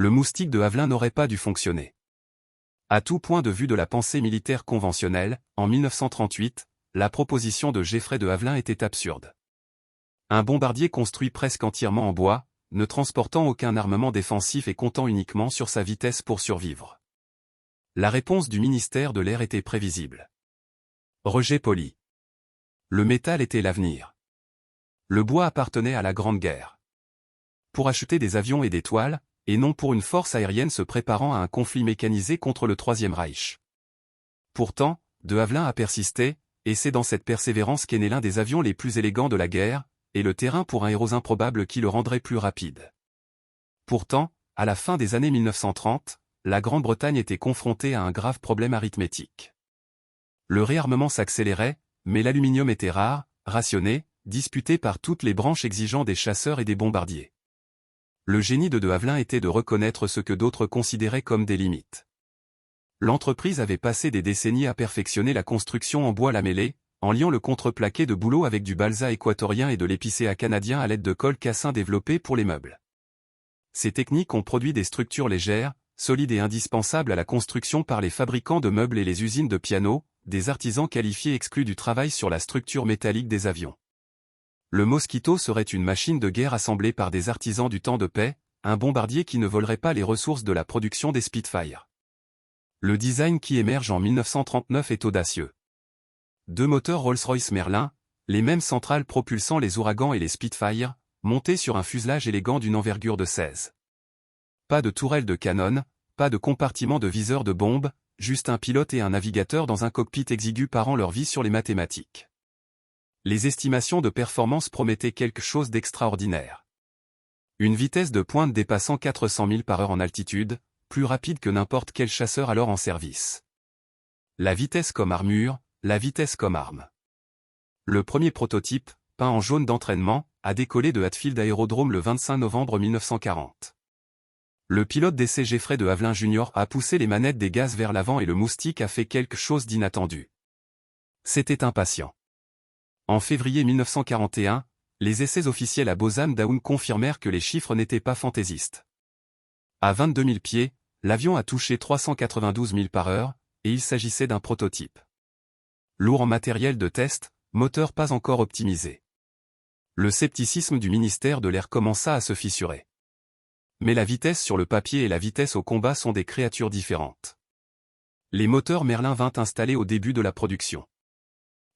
Le Moustique de Havelin n'aurait pas dû fonctionner. À tout point de vue de la pensée militaire conventionnelle, en 1938, la proposition de Geffray de Havelin était absurde. Un bombardier construit presque entièrement en bois, ne transportant aucun armement défensif et comptant uniquement sur sa vitesse pour survivre. La réponse du ministère de l'Air était prévisible. Rejet poli. Le métal était l'avenir. Le bois appartenait à la Grande Guerre. Pour acheter des avions et des toiles, et non pour une force aérienne se préparant à un conflit mécanisé contre le Troisième Reich. Pourtant, de Havelin a persisté, et c'est dans cette persévérance qu'est né l'un des avions les plus élégants de la guerre, et le terrain pour un héros improbable qui le rendrait plus rapide. Pourtant, à la fin des années 1930, la Grande-Bretagne était confrontée à un grave problème arithmétique. Le réarmement s'accélérait, mais l'aluminium était rare, rationné, disputé par toutes les branches exigeant des chasseurs et des bombardiers. Le génie de Havelin était de reconnaître ce que d'autres considéraient comme des limites. L'entreprise avait passé des décennies à perfectionner la construction en bois lamellé, en liant le contreplaqué de bouleau avec du balsa équatorien et de l'épicéa canadien à l'aide de colle cassin développés pour les meubles. Ces techniques ont produit des structures légères, solides et indispensables à la construction par les fabricants de meubles et les usines de pianos, des artisans qualifiés exclus du travail sur la structure métallique des avions. Le Mosquito serait une machine de guerre assemblée par des artisans du temps de paix, un bombardier qui ne volerait pas les ressources de la production des Spitfire. Le design qui émerge en 1939 est audacieux. 2 moteurs Rolls-Royce Merlin, les mêmes centrales propulsant les ouragans et les Spitfire, montés sur un fuselage élégant d'une envergure de 16. Pas de tourelle de canon, pas de compartiment de viseur de bombe, juste un pilote et un navigateur dans un cockpit exigu parant leur vie sur les mathématiques. Les estimations de performance promettaient quelque chose d'extraordinaire. Une vitesse de pointe dépassant 400 000 par heure en altitude, plus rapide que n'importe quel chasseur alors en service. La vitesse comme armure, la vitesse comme arme. Le premier prototype, peint en jaune d'entraînement, a décollé de Hatfield Aérodrome le 25 novembre 1940. Le pilote d'essai Geffray de Havelin Jr. a poussé les manettes des gaz vers l'avant et le Moustique a fait quelque chose d'inattendu. C'était impatient. En février 1941, les essais officiels à Bosam Down confirmèrent que les chiffres n'étaient pas fantaisistes. À 22 000 pieds, l'avion a touché 392 000 par heure, et il s'agissait d'un prototype. Lourd en matériel de test, moteur pas encore optimisé. Le scepticisme du ministère de l'Air commença à se fissurer. Mais la vitesse sur le papier et la vitesse au combat sont des créatures différentes. Les moteurs Merlin vinrent installés au début de la production.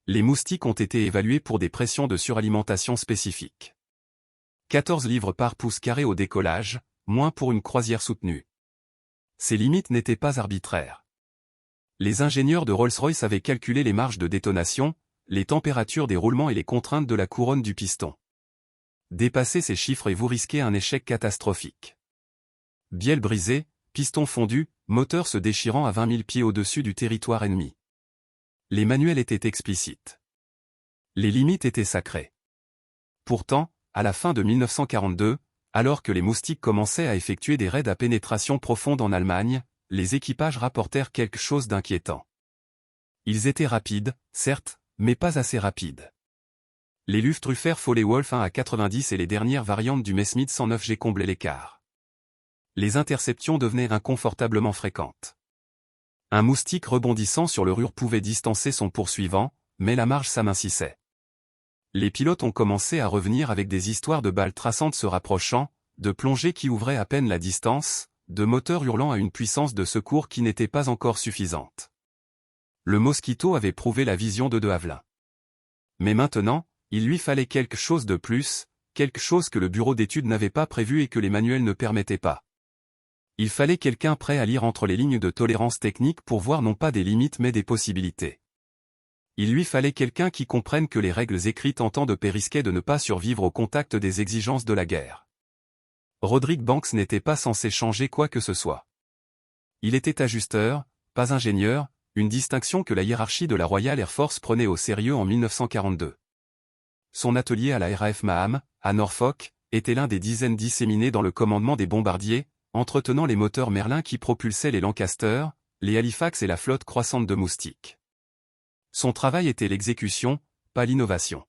Les Moustiques ont été évalués pour des pressions de suralimentation spécifiques. 14 livres par pouce carré au décollage, moins pour une croisière soutenue. Ces limites n'étaient pas arbitraires. Les ingénieurs de Rolls-Royce avaient calculé les marges de détonation, les températures des roulements et les contraintes de la couronne du piston. Dépassez ces chiffres et vous risquez un échec catastrophique. Bielle brisée, piston fondu, moteur se déchirant à 20 000 pieds au-dessus du territoire ennemi. Les manuels étaient explicites. Les limites étaient sacrées. Pourtant, à la fin de 1942, alors que les Moustiques commençaient à effectuer des raids à pénétration profonde en Allemagne, les équipages rapportèrent quelque chose d'inquiétant. Ils étaient rapides, certes, mais pas assez rapides. Les Luftwaffe Foley Wolf 1 à 90 et les dernières variantes du Messerschmitt 109G comblaient l'écart. Les interceptions devenaient inconfortablement fréquentes. Un Moustique rebondissant sur le Ruhr pouvait distancer son poursuivant, mais la marge s'amincissait. Les pilotes ont commencé à revenir avec des histoires de balles traçantes se rapprochant, de plongées qui ouvraient à peine la distance, de moteurs hurlant à une puissance de secours qui n'était pas encore suffisante. Le Mosquito avait prouvé la vision de Havelin. Mais maintenant, il lui fallait quelque chose de plus, quelque chose que le bureau d'études n'avait pas prévu et que les manuels ne permettaient pas. Il fallait quelqu'un prêt à lire entre les lignes de tolérance technique pour voir non pas des limites mais des possibilités. Il lui fallait quelqu'un qui comprenne que les règles écrites en temps de paix risquaient de ne pas survivre au contact des exigences de la guerre. Roderick Banks n'était pas censé changer quoi que ce soit. Il était ajusteur, pas ingénieur, une distinction que la hiérarchie de la Royal Air Force prenait au sérieux en 1942. Son atelier à la RAF Maham, à Norfolk, était l'un des dizaines disséminés dans le commandement des bombardiers, entretenant les moteurs Merlin qui propulsaient les Lancaster, les Halifax et la flotte croissante de Moustiques. Son travail était l'exécution, pas l'innovation.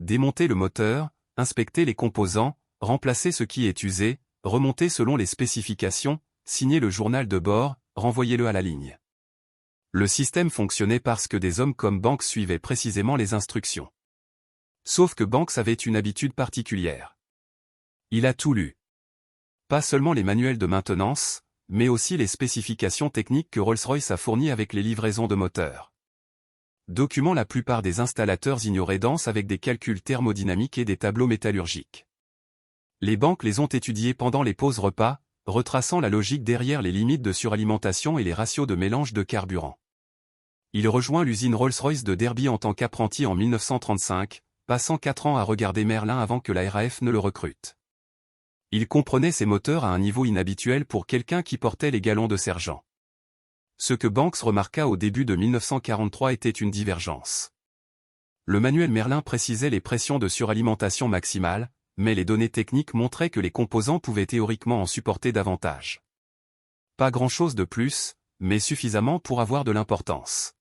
Démonter le moteur, inspecter les composants, remplacer ce qui est usé, remontez selon les spécifications, signez le journal de bord, renvoyez-le à la ligne. Le système fonctionnait parce que des hommes comme Banks suivaient précisément les instructions. Sauf que Banks avait une habitude particulière. Il a tout lu. Pas seulement les manuels de maintenance, mais aussi les spécifications techniques que Rolls-Royce a fournies avec les livraisons de moteurs. Documents la plupart des installateurs ignoraient denses avec des calculs thermodynamiques et des tableaux métallurgiques. Les banques les ont étudiés pendant les pauses repas, retraçant la logique derrière les limites de suralimentation et les ratios de mélange de carburant. Il rejoint l'usine Rolls-Royce de Derby en tant qu'apprenti en 1935, passant 4 ans à regarder Merlin avant que la RAF ne le recrute. Il comprenait ses moteurs à un niveau inhabituel pour quelqu'un qui portait les galons de sergent. Ce que Banks remarqua au début de 1943 était une divergence. Le manuel Merlin précisait les pressions de suralimentation maximale, mais les données techniques montraient que les composants pouvaient théoriquement en supporter davantage. Pas grand-chose de plus, mais suffisamment pour avoir de l'importance.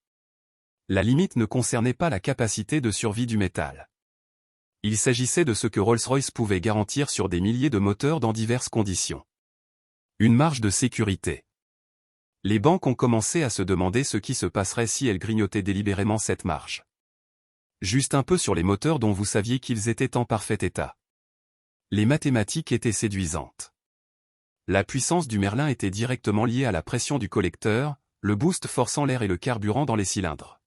La limite ne concernait pas la capacité de survie du métal. Il s'agissait de ce que Rolls-Royce pouvait garantir sur des milliers de moteurs dans diverses conditions. Une marge de sécurité. Les banques ont commencé à se demander ce qui se passerait si elles grignotaient délibérément cette marge. Juste un peu sur les moteurs dont vous saviez qu'ils étaient en parfait état. Les mathématiques étaient séduisantes. La puissance du Merlin était directement liée à la pression du collecteur, le boost forçant l'air et le carburant dans les cylindres.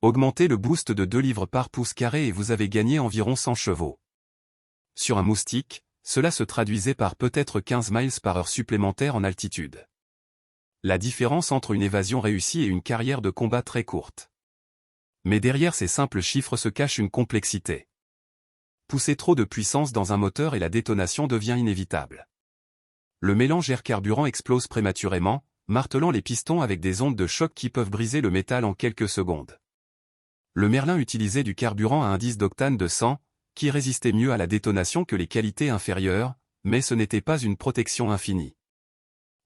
Augmentez le boost de 2 livres par pouce carré et vous avez gagné environ 100 chevaux. Sur un moustique, cela se traduisait par peut-être 15 miles par heure supplémentaires en altitude. La différence entre une évasion réussie et une carrière de combat très courte. Mais derrière ces simples chiffres se cache une complexité. Pousser trop de puissance dans un moteur et la détonation devient inévitable. Le mélange air-carburant explose prématurément, martelant les pistons avec des ondes de choc qui peuvent briser le métal en quelques secondes. Le Merlin utilisait du carburant à indice d'octane de 100, qui résistait mieux à la détonation que les qualités inférieures, mais ce n'était pas une protection infinie.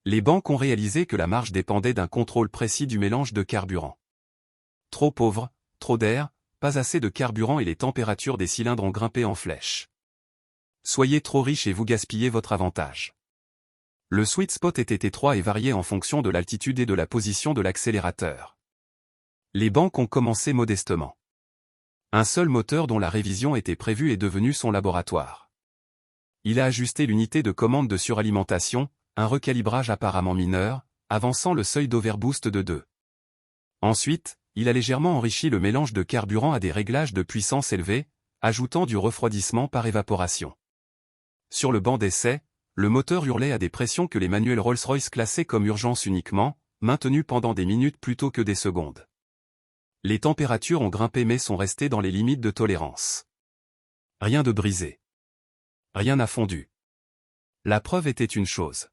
Les banques ont réalisé que la marge dépendait d'un contrôle précis du mélange de carburant. Trop pauvre, trop d'air, pas assez de carburant et les températures des cylindres ont grimpé en flèche. Soyez trop riche et vous gaspillez votre avantage. Le sweet spot était étroit et variait en fonction de l'altitude et de la position de l'accélérateur. Les banques ont commencé modestement. Un seul moteur dont la révision était prévue est devenu son laboratoire. Il a ajusté l'unité de commande de suralimentation, un recalibrage apparemment mineur, avançant le seuil d'overboost de 2. Ensuite, il a légèrement enrichi le mélange de carburant à des réglages de puissance élevés, ajoutant du refroidissement par évaporation. Sur le banc d'essai, le moteur hurlait à des pressions que les manuels Rolls-Royce classaient comme urgence uniquement, maintenues pendant des minutes plutôt que des secondes. Les températures ont grimpé mais sont restées dans les limites de tolérance. Rien de brisé. Rien n'a fondu. La preuve était une chose.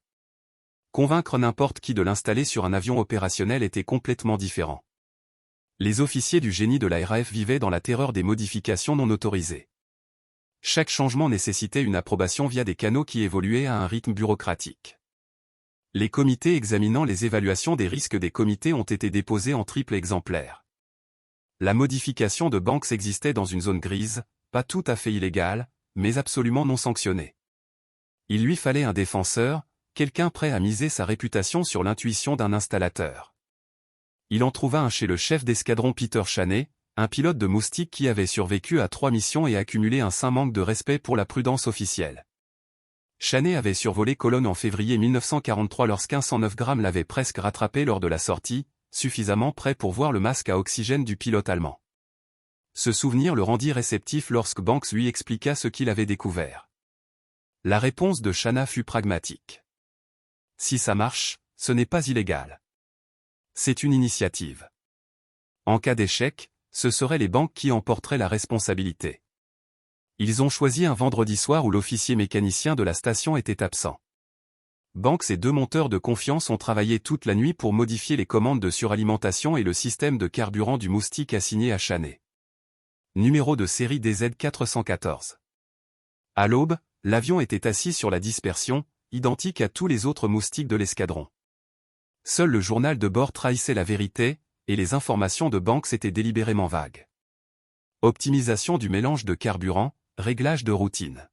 Convaincre n'importe qui de l'installer sur un avion opérationnel était complètement différent. Les officiers du génie de la RAF vivaient dans la terreur des modifications non autorisées. Chaque changement nécessitait une approbation via des canaux qui évoluaient à un rythme bureaucratique. Les comités examinant les évaluations des risques des comités ont été déposés en triple exemplaire. La modification de Banks existait dans une zone grise, pas tout à fait illégale, mais absolument non sanctionnée. Il lui fallait un défenseur, quelqu'un prêt à miser sa réputation sur l'intuition d'un installateur. Il en trouva un chez le chef d'escadron Peter Chaney, un pilote de moustique qui avait survécu à 3 missions et accumulé un saint manque de respect pour la prudence officielle. Chaney avait survolé Cologne en février 1943 lorsqu'un 109 grammes l'avait presque rattrapé lors de la sortie, suffisamment prêt pour voir le masque à oxygène du pilote allemand. Ce souvenir le rendit réceptif lorsque Banks lui expliqua ce qu'il avait découvert. La réponse de Chaney fut pragmatique. Si ça marche, ce n'est pas illégal. C'est une initiative. En cas d'échec, ce seraient les banques qui en porteraient la responsabilité. Ils ont choisi un vendredi soir où l'officier mécanicien de la station était absent. Banks et 2 monteurs de confiance ont travaillé toute la nuit pour modifier les commandes de suralimentation et le système de carburant du moustique assigné à Chaney. Numéro de série DZ414. À l'aube, l'avion était assis sur la dispersion, identique à tous les autres moustiques de l'escadron. Seul le journal de bord trahissait la vérité, et les informations de Banks étaient délibérément vagues. Optimisation du mélange de carburant, réglage de routine.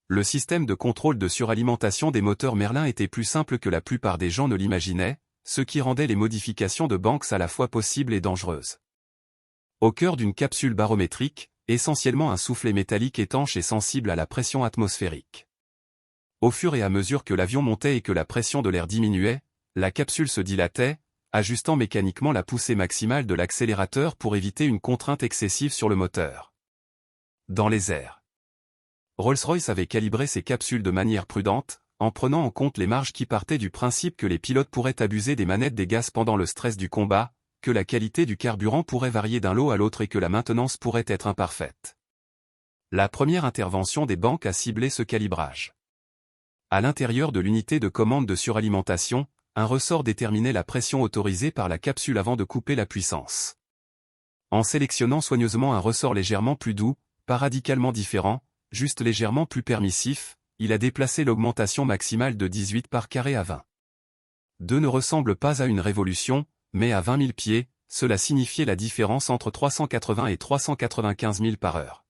Le système de contrôle de suralimentation des moteurs Merlin était plus simple que la plupart des gens ne l'imaginaient, ce qui rendait les modifications de Banks à la fois possibles et dangereuses. Au cœur d'une capsule barométrique, essentiellement un soufflet métallique étanche et sensible à la pression atmosphérique. Au fur et à mesure que l'avion montait et que la pression de l'air diminuait, la capsule se dilatait, ajustant mécaniquement la poussée maximale de l'accélérateur pour éviter une contrainte excessive sur le moteur. Dans les airs, Rolls-Royce avait calibré ses capsules de manière prudente, en prenant en compte les marges qui partaient du principe que les pilotes pourraient abuser des manettes des gaz pendant le stress du combat, que la qualité du carburant pourrait varier d'un lot à l'autre et que la maintenance pourrait être imparfaite. La première intervention des banques a ciblé ce calibrage. À l'intérieur de l'unité de commande de suralimentation, un ressort déterminait la pression autorisée par la capsule avant de couper la puissance. En sélectionnant soigneusement un ressort légèrement plus doux, pas radicalement différent, juste légèrement plus permissif, il a déplacé l'augmentation maximale de 18 par carré à 20. 2 ne ressemble pas à une révolution, mais à 20 000 pieds, cela signifiait la différence entre 380 et 395 000 par heure.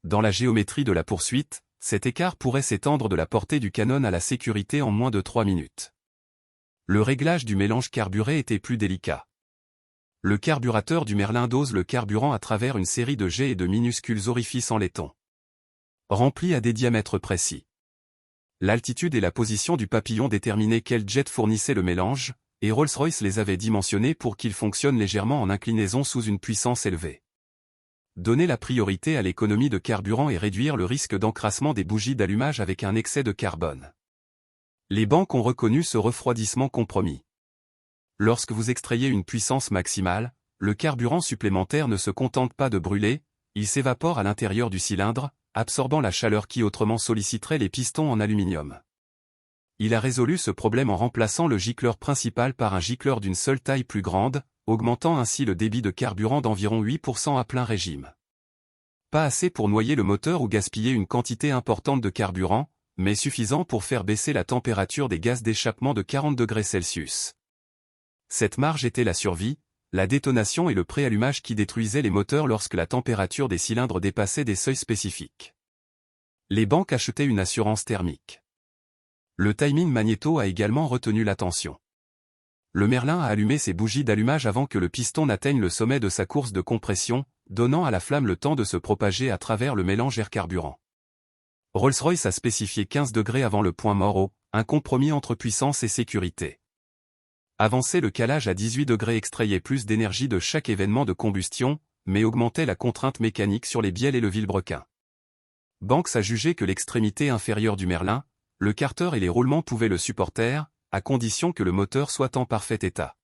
Dans la géométrie de la poursuite, cet écart pourrait s'étendre de la portée du canon à la sécurité en moins de 3 minutes. Le réglage du mélange carburé était plus délicat. Le carburateur du Merlin dose le carburant à travers une série de jets et de minuscules orifices en laiton, remplis à des diamètres précis. L'altitude et la position du papillon déterminaient quel jet fournissait le mélange, et Rolls-Royce les avait dimensionnés pour qu'ils fonctionnent légèrement en inclinaison sous une puissance élevée. Donner la priorité à l'économie de carburant et réduire le risque d'encrassement des bougies d'allumage avec un excès de carbone. Les banques ont reconnu ce refroidissement compromis. Lorsque vous extrayez une puissance maximale, le carburant supplémentaire ne se contente pas de brûler, il s'évapore à l'intérieur du cylindre, absorbant la chaleur qui autrement solliciterait les pistons en aluminium. Il a résolu ce problème en remplaçant le gicleur principal par un gicleur d'une seule taille plus grande, augmentant ainsi le débit de carburant d'environ 8% à plein régime. Pas assez pour noyer le moteur ou gaspiller une quantité importante de carburant, mais suffisant pour faire baisser la température des gaz d'échappement de 40 degrés Celsius. Cette marge était la survie, la détonation et le préallumage qui détruisaient les moteurs lorsque la température des cylindres dépassait des seuils spécifiques. Les banques achetaient une assurance thermique. Le timing magnéto a également retenu l'attention. Le Merlin a allumé ses bougies d'allumage avant que le piston n'atteigne le sommet de sa course de compression, donnant à la flamme le temps de se propager à travers le mélange air-carburant. Rolls-Royce a spécifié 15 degrés avant le point mort, un compromis entre puissance et sécurité. Avancer le calage à 18 degrés extrayait plus d'énergie de chaque événement de combustion, mais augmentait la contrainte mécanique sur les bielles et le vilebrequin. Banks a jugé que l'extrémité inférieure du Merlin, le carter et les roulements pouvaient le supporter, à condition que le moteur soit en parfait état.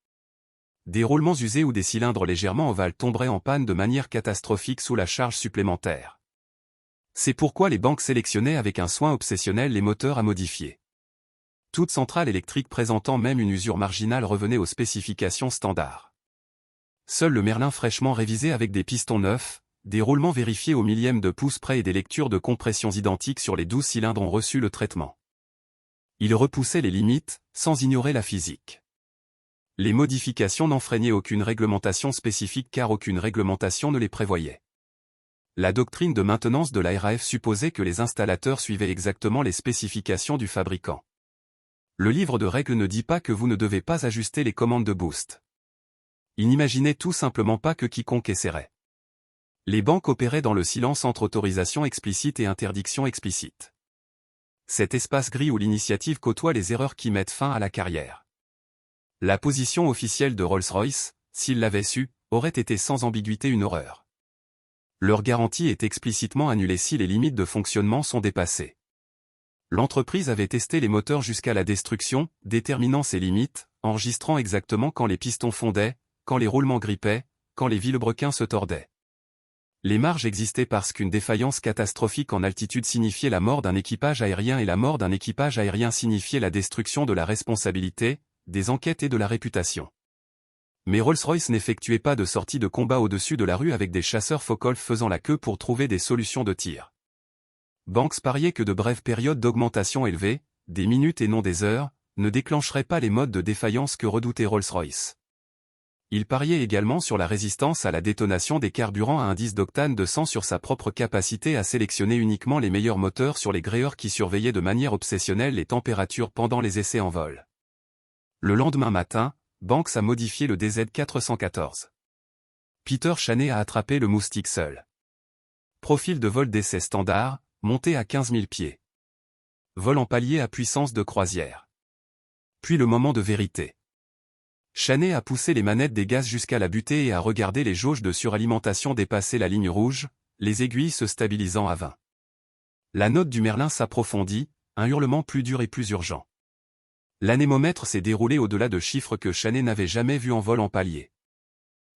Des roulements usés ou des cylindres légèrement ovales tomberaient en panne de manière catastrophique sous la charge supplémentaire. C'est pourquoi les banques sélectionnaient avec un soin obsessionnel les moteurs à modifier. Toute centrale électrique présentant même une usure marginale revenait aux spécifications standards. Seul le Merlin fraîchement révisé avec des pistons neufs, des roulements vérifiés au millième de pouce près et des lectures de compressions identiques sur les 12 cylindres ont reçu le traitement. Il repoussait les limites, sans ignorer la physique. Les modifications n'enfreignaient aucune réglementation spécifique car aucune réglementation ne les prévoyait. La doctrine de maintenance de la RAF supposait que les installateurs suivaient exactement les spécifications du fabricant. Le livre de règles ne dit pas que vous ne devez pas ajuster les commandes de boost. Il n'imaginait tout simplement pas que quiconque essaierait. Les banques opéraient dans le silence entre autorisation explicite et interdiction explicite. Cet espace gris où l'initiative côtoie les erreurs qui mettent fin à la carrière. La position officielle de Rolls-Royce, s'ils l'avaient su, aurait été sans ambiguïté une horreur. Leur garantie est explicitement annulée si les limites de fonctionnement sont dépassées. L'entreprise avait testé les moteurs jusqu'à la destruction, déterminant ses limites, enregistrant exactement quand les pistons fondaient, quand les roulements grippaient, quand les vilebrequins se tordaient. Les marges existaient parce qu'une défaillance catastrophique en altitude signifiait la mort d'un équipage aérien et la mort d'un équipage aérien signifiait la destruction de la responsabilité, des enquêtes et de la réputation. Mais Rolls-Royce n'effectuait pas de sortie de combat au-dessus de la rue avec des chasseurs Focke-Wulf faisant la queue pour trouver des solutions de tir. Banks pariait que de brèves périodes d'augmentation élevée, des minutes et non des heures, ne déclencheraient pas les modes de défaillance que redoutait Rolls-Royce. Il pariait également sur la résistance à la détonation des carburants à indice d'octane de 100 sur sa propre capacité à sélectionner uniquement les meilleurs moteurs sur les gréeurs qui surveillaient de manière obsessionnelle les températures pendant les essais en vol. Le lendemain matin, Banks a modifié le DZ414. Peter Chaney a attrapé le Moustique seul. Profil de vol d'essai standard, monté à 15 000 pieds. Vol en palier à puissance de croisière. Puis le moment de vérité. Chaney a poussé les manettes des gaz jusqu'à la butée et a regardé les jauges de suralimentation dépasser la ligne rouge, les aiguilles se stabilisant à 20. La note du Merlin s'approfondit, un hurlement plus dur et plus urgent. L'anémomètre s'est déroulé au-delà de chiffres que Chaney n'avait jamais vus en vol en palier.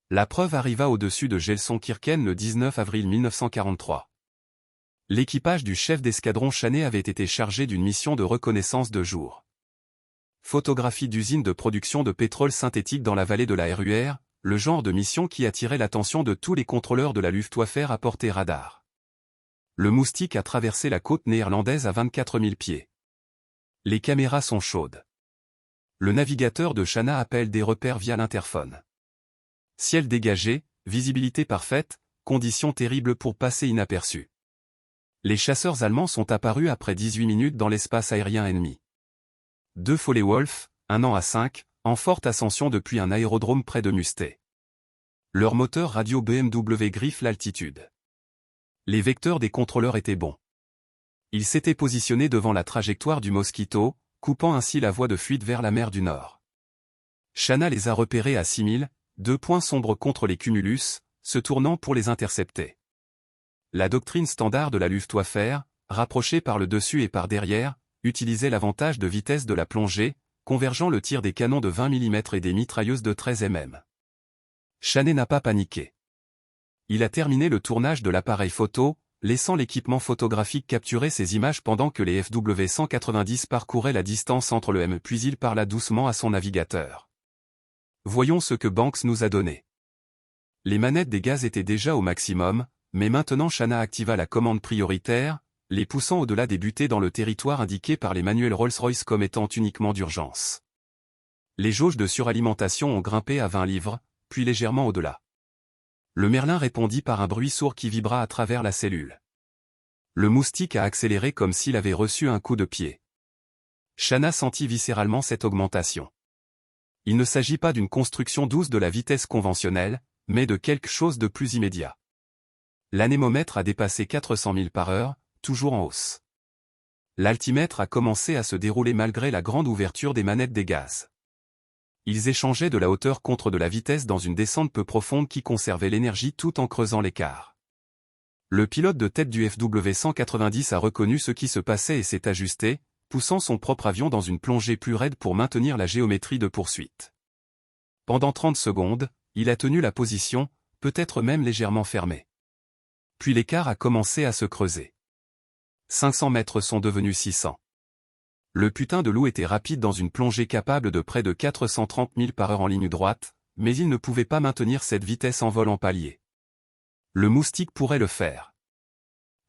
La preuve arriva au-dessus de Gelson-Kirchen le 19 avril 1943. L'équipage du chef d'escadron Chaney avait été chargé d'une mission de reconnaissance de jour. Photographie d'usine de production de pétrole synthétique dans la vallée de la RUR, le genre de mission qui attirait l'attention de tous les contrôleurs de la Luftwaffe à portée radar. Le Moustique a traversé la côte néerlandaise à 24 000 pieds. Les caméras sont chaudes. Le navigateur de Chana appelle des repères via l'interphone. Ciel dégagé, visibilité parfaite, conditions terribles pour passer inaperçus. Les chasseurs allemands sont apparus après 18 minutes dans l'espace aérien ennemi. 2 Foley Wolf, 1 an à 5, en forte ascension depuis un aérodrome près de Mustay. Leur moteur radio BMW griffe l'altitude. Les vecteurs des contrôleurs étaient bons. Ils s'étaient positionnés devant la trajectoire du Mosquito, coupant ainsi la voie de fuite vers la mer du Nord. Chana les a repérés à 6000, 2 points sombres contre les cumulus, se tournant pour les intercepter. La doctrine standard de la Luftwaffe, rapprochée par le dessus et par derrière, utilisait l'avantage de vitesse de la plongée, convergeant le tir des canons de 20 mm et des mitrailleuses de 13 mm. Chaney n'a pas paniqué. Il a terminé le tournage de l'appareil photo, laissant l'équipement photographique capturer ces images pendant que les FW-190 parcouraient la distance entre le M puis il parla doucement à son navigateur. Voyons ce que Banks nous a donné. Les manettes des gaz étaient déjà au maximum, mais maintenant Chana activa la commande prioritaire, les poussant au-delà des butées dans le territoire indiqué par les manuels Rolls-Royce comme étant uniquement d'urgence. Les jauges de suralimentation ont grimpé à 20 livres, puis légèrement au-delà. Le Merlin répondit par un bruit sourd qui vibra à travers la cellule. Le Moustique a accéléré comme s'il avait reçu un coup de pied. Chana sentit viscéralement cette augmentation. Il ne s'agit pas d'une construction douce de la vitesse conventionnelle, mais de quelque chose de plus immédiat. L'anémomètre a dépassé 400 000 par heure, toujours en hausse. L'altimètre a commencé à se dérouler malgré la grande ouverture des manettes des gaz. Ils échangeaient de la hauteur contre de la vitesse dans une descente peu profonde qui conservait l'énergie tout en creusant l'écart. Le pilote de tête du FW-190 a reconnu ce qui se passait et s'est ajusté, poussant son propre avion dans une plongée plus raide pour maintenir la géométrie de poursuite. Pendant 30 secondes, il a tenu la position, peut-être même légèrement fermée. Puis l'écart a commencé à se creuser. 500 mètres sont devenus 600. Le putain de loup était rapide dans une plongée capable de près de 430 000 par heure en ligne droite, mais il ne pouvait pas maintenir cette vitesse en vol en palier. Le Moustique pourrait le faire.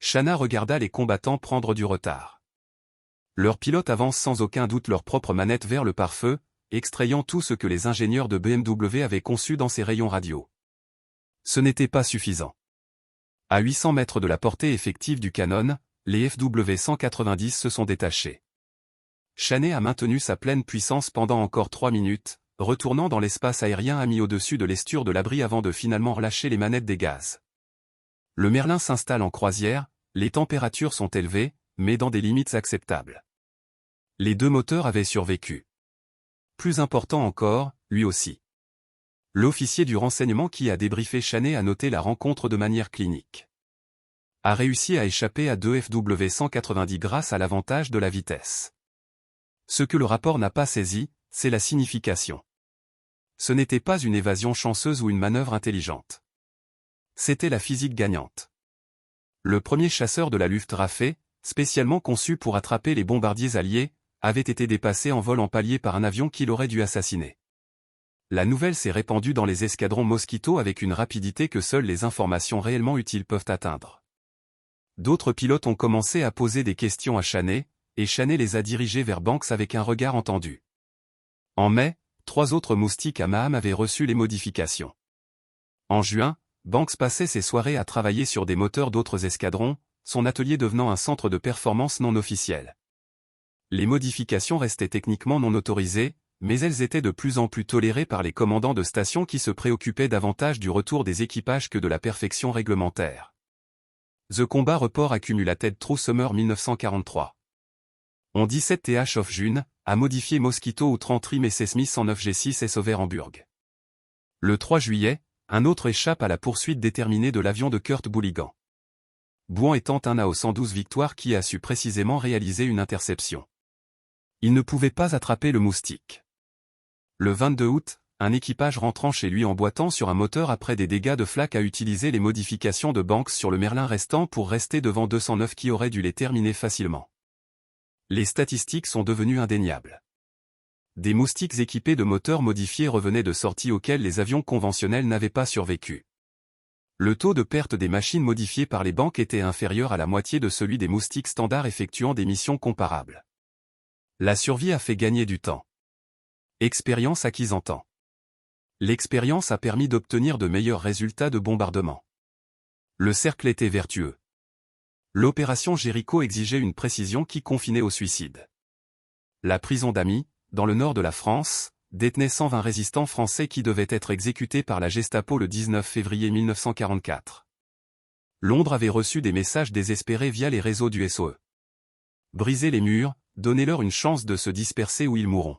Chana regarda les combattants prendre du retard. Leurs pilotes avancent sans aucun doute leur propre manette vers le pare-feu, extrayant tout ce que les ingénieurs de BMW avaient conçu dans ces rayons radio. Ce n'était pas suffisant. À 800 mètres de la portée effective du canon, les FW-190 se sont détachés. Chaney a maintenu sa pleine puissance pendant encore 3 minutes, retournant dans l'espace aérien à mis au-dessus de l'esture de l'abri avant de finalement relâcher les manettes des gaz. Le Merlin s'installe en croisière, les températures sont élevées, mais dans des limites acceptables. Les 2 moteurs avaient survécu. Plus important encore, lui aussi. L'officier du renseignement qui a débriefé Chaney a noté la rencontre de manière clinique. A réussi à échapper à 2 FW-190 grâce à l'avantage de la vitesse. Ce que le rapport n'a pas saisi, c'est la signification. Ce n'était pas une évasion chanceuse ou une manœuvre intelligente. C'était la physique gagnante. Le premier chasseur de la Luftwaffe, spécialement conçu pour attraper les bombardiers alliés, avait été dépassé en vol en palier par un avion qu'il aurait dû assassiner. La nouvelle s'est répandue dans les escadrons Mosquito avec une rapidité que seules les informations réellement utiles peuvent atteindre. D'autres pilotes ont commencé à poser des questions à Chaney, et Chaney les a dirigés vers Banks avec un regard entendu. En mai, 3 autres moustiques à Maham avaient reçu les modifications. En juin, Banks passait ses soirées à travailler sur des moteurs d'autres escadrons, son atelier devenant un centre de performance non officiel. Les modifications restaient techniquement non autorisées, mais elles étaient de plus en plus tolérées par les commandants de station qui se préoccupaient davantage du retour des équipages que de la perfection réglementaire. The Combat Report Accumulated Through Summer 1943. On 17 th of June, a modifié Mosquito ou 30 Messerschmitt 109 G6 S over Hamburg. Le 3 juillet, un autre échappe à la poursuite déterminée de l'avion de Kurt Bulligan. Bouan étant un AO 112 Victoire qui a su précisément réaliser une interception. Il ne pouvait pas attraper le moustique. Le 22 août, un équipage rentrant chez lui en boitant sur un moteur après des dégâts de flaque a utilisé les modifications de Banks sur le Merlin restant pour rester devant 209 qui auraient dû les terminer facilement. Les statistiques sont devenues indéniables. Des moustiques équipés de moteurs modifiés revenaient de sorties auxquelles les avions conventionnels n'avaient pas survécu. Le taux de perte des machines modifiées par les banques était inférieur à la moitié de celui des moustiques standards effectuant des missions comparables. La survie a fait gagner du temps. Expérience acquise en temps. L'expérience a permis d'obtenir de meilleurs résultats de bombardement. Le cercle était vertueux. L'opération Jéricho exigeait une précision qui confinait au suicide. La prison d'Amy, dans le nord de la France, détenait 120 résistants français qui devaient être exécutés par la Gestapo le 19 février 1944. Londres avait reçu des messages désespérés via les réseaux du SOE. Brisez les murs, donnez-leur une chance de se disperser ou ils mourront.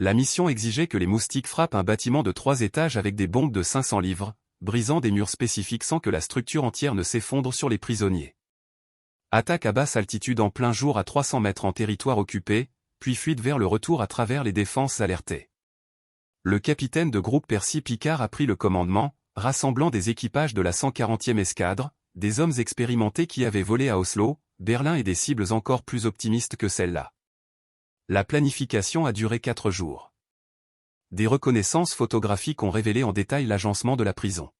La mission exigeait que les moustiques frappent un bâtiment de 3 étages avec des bombes de 500 livres, brisant des murs spécifiques sans que la structure entière ne s'effondre sur les prisonniers. Attaque à basse altitude en plein jour à 300 mètres en territoire occupé, puis fuite vers le retour à travers les défenses alertées. Le capitaine de groupe Percy Picard a pris le commandement, rassemblant des équipages de la 140e escadre, des hommes expérimentés qui avaient volé à Oslo, Berlin et des cibles encore plus optimistes que celle-là. La planification a duré 4 jours. Des reconnaissances photographiques ont révélé en détail l'agencement de la prison.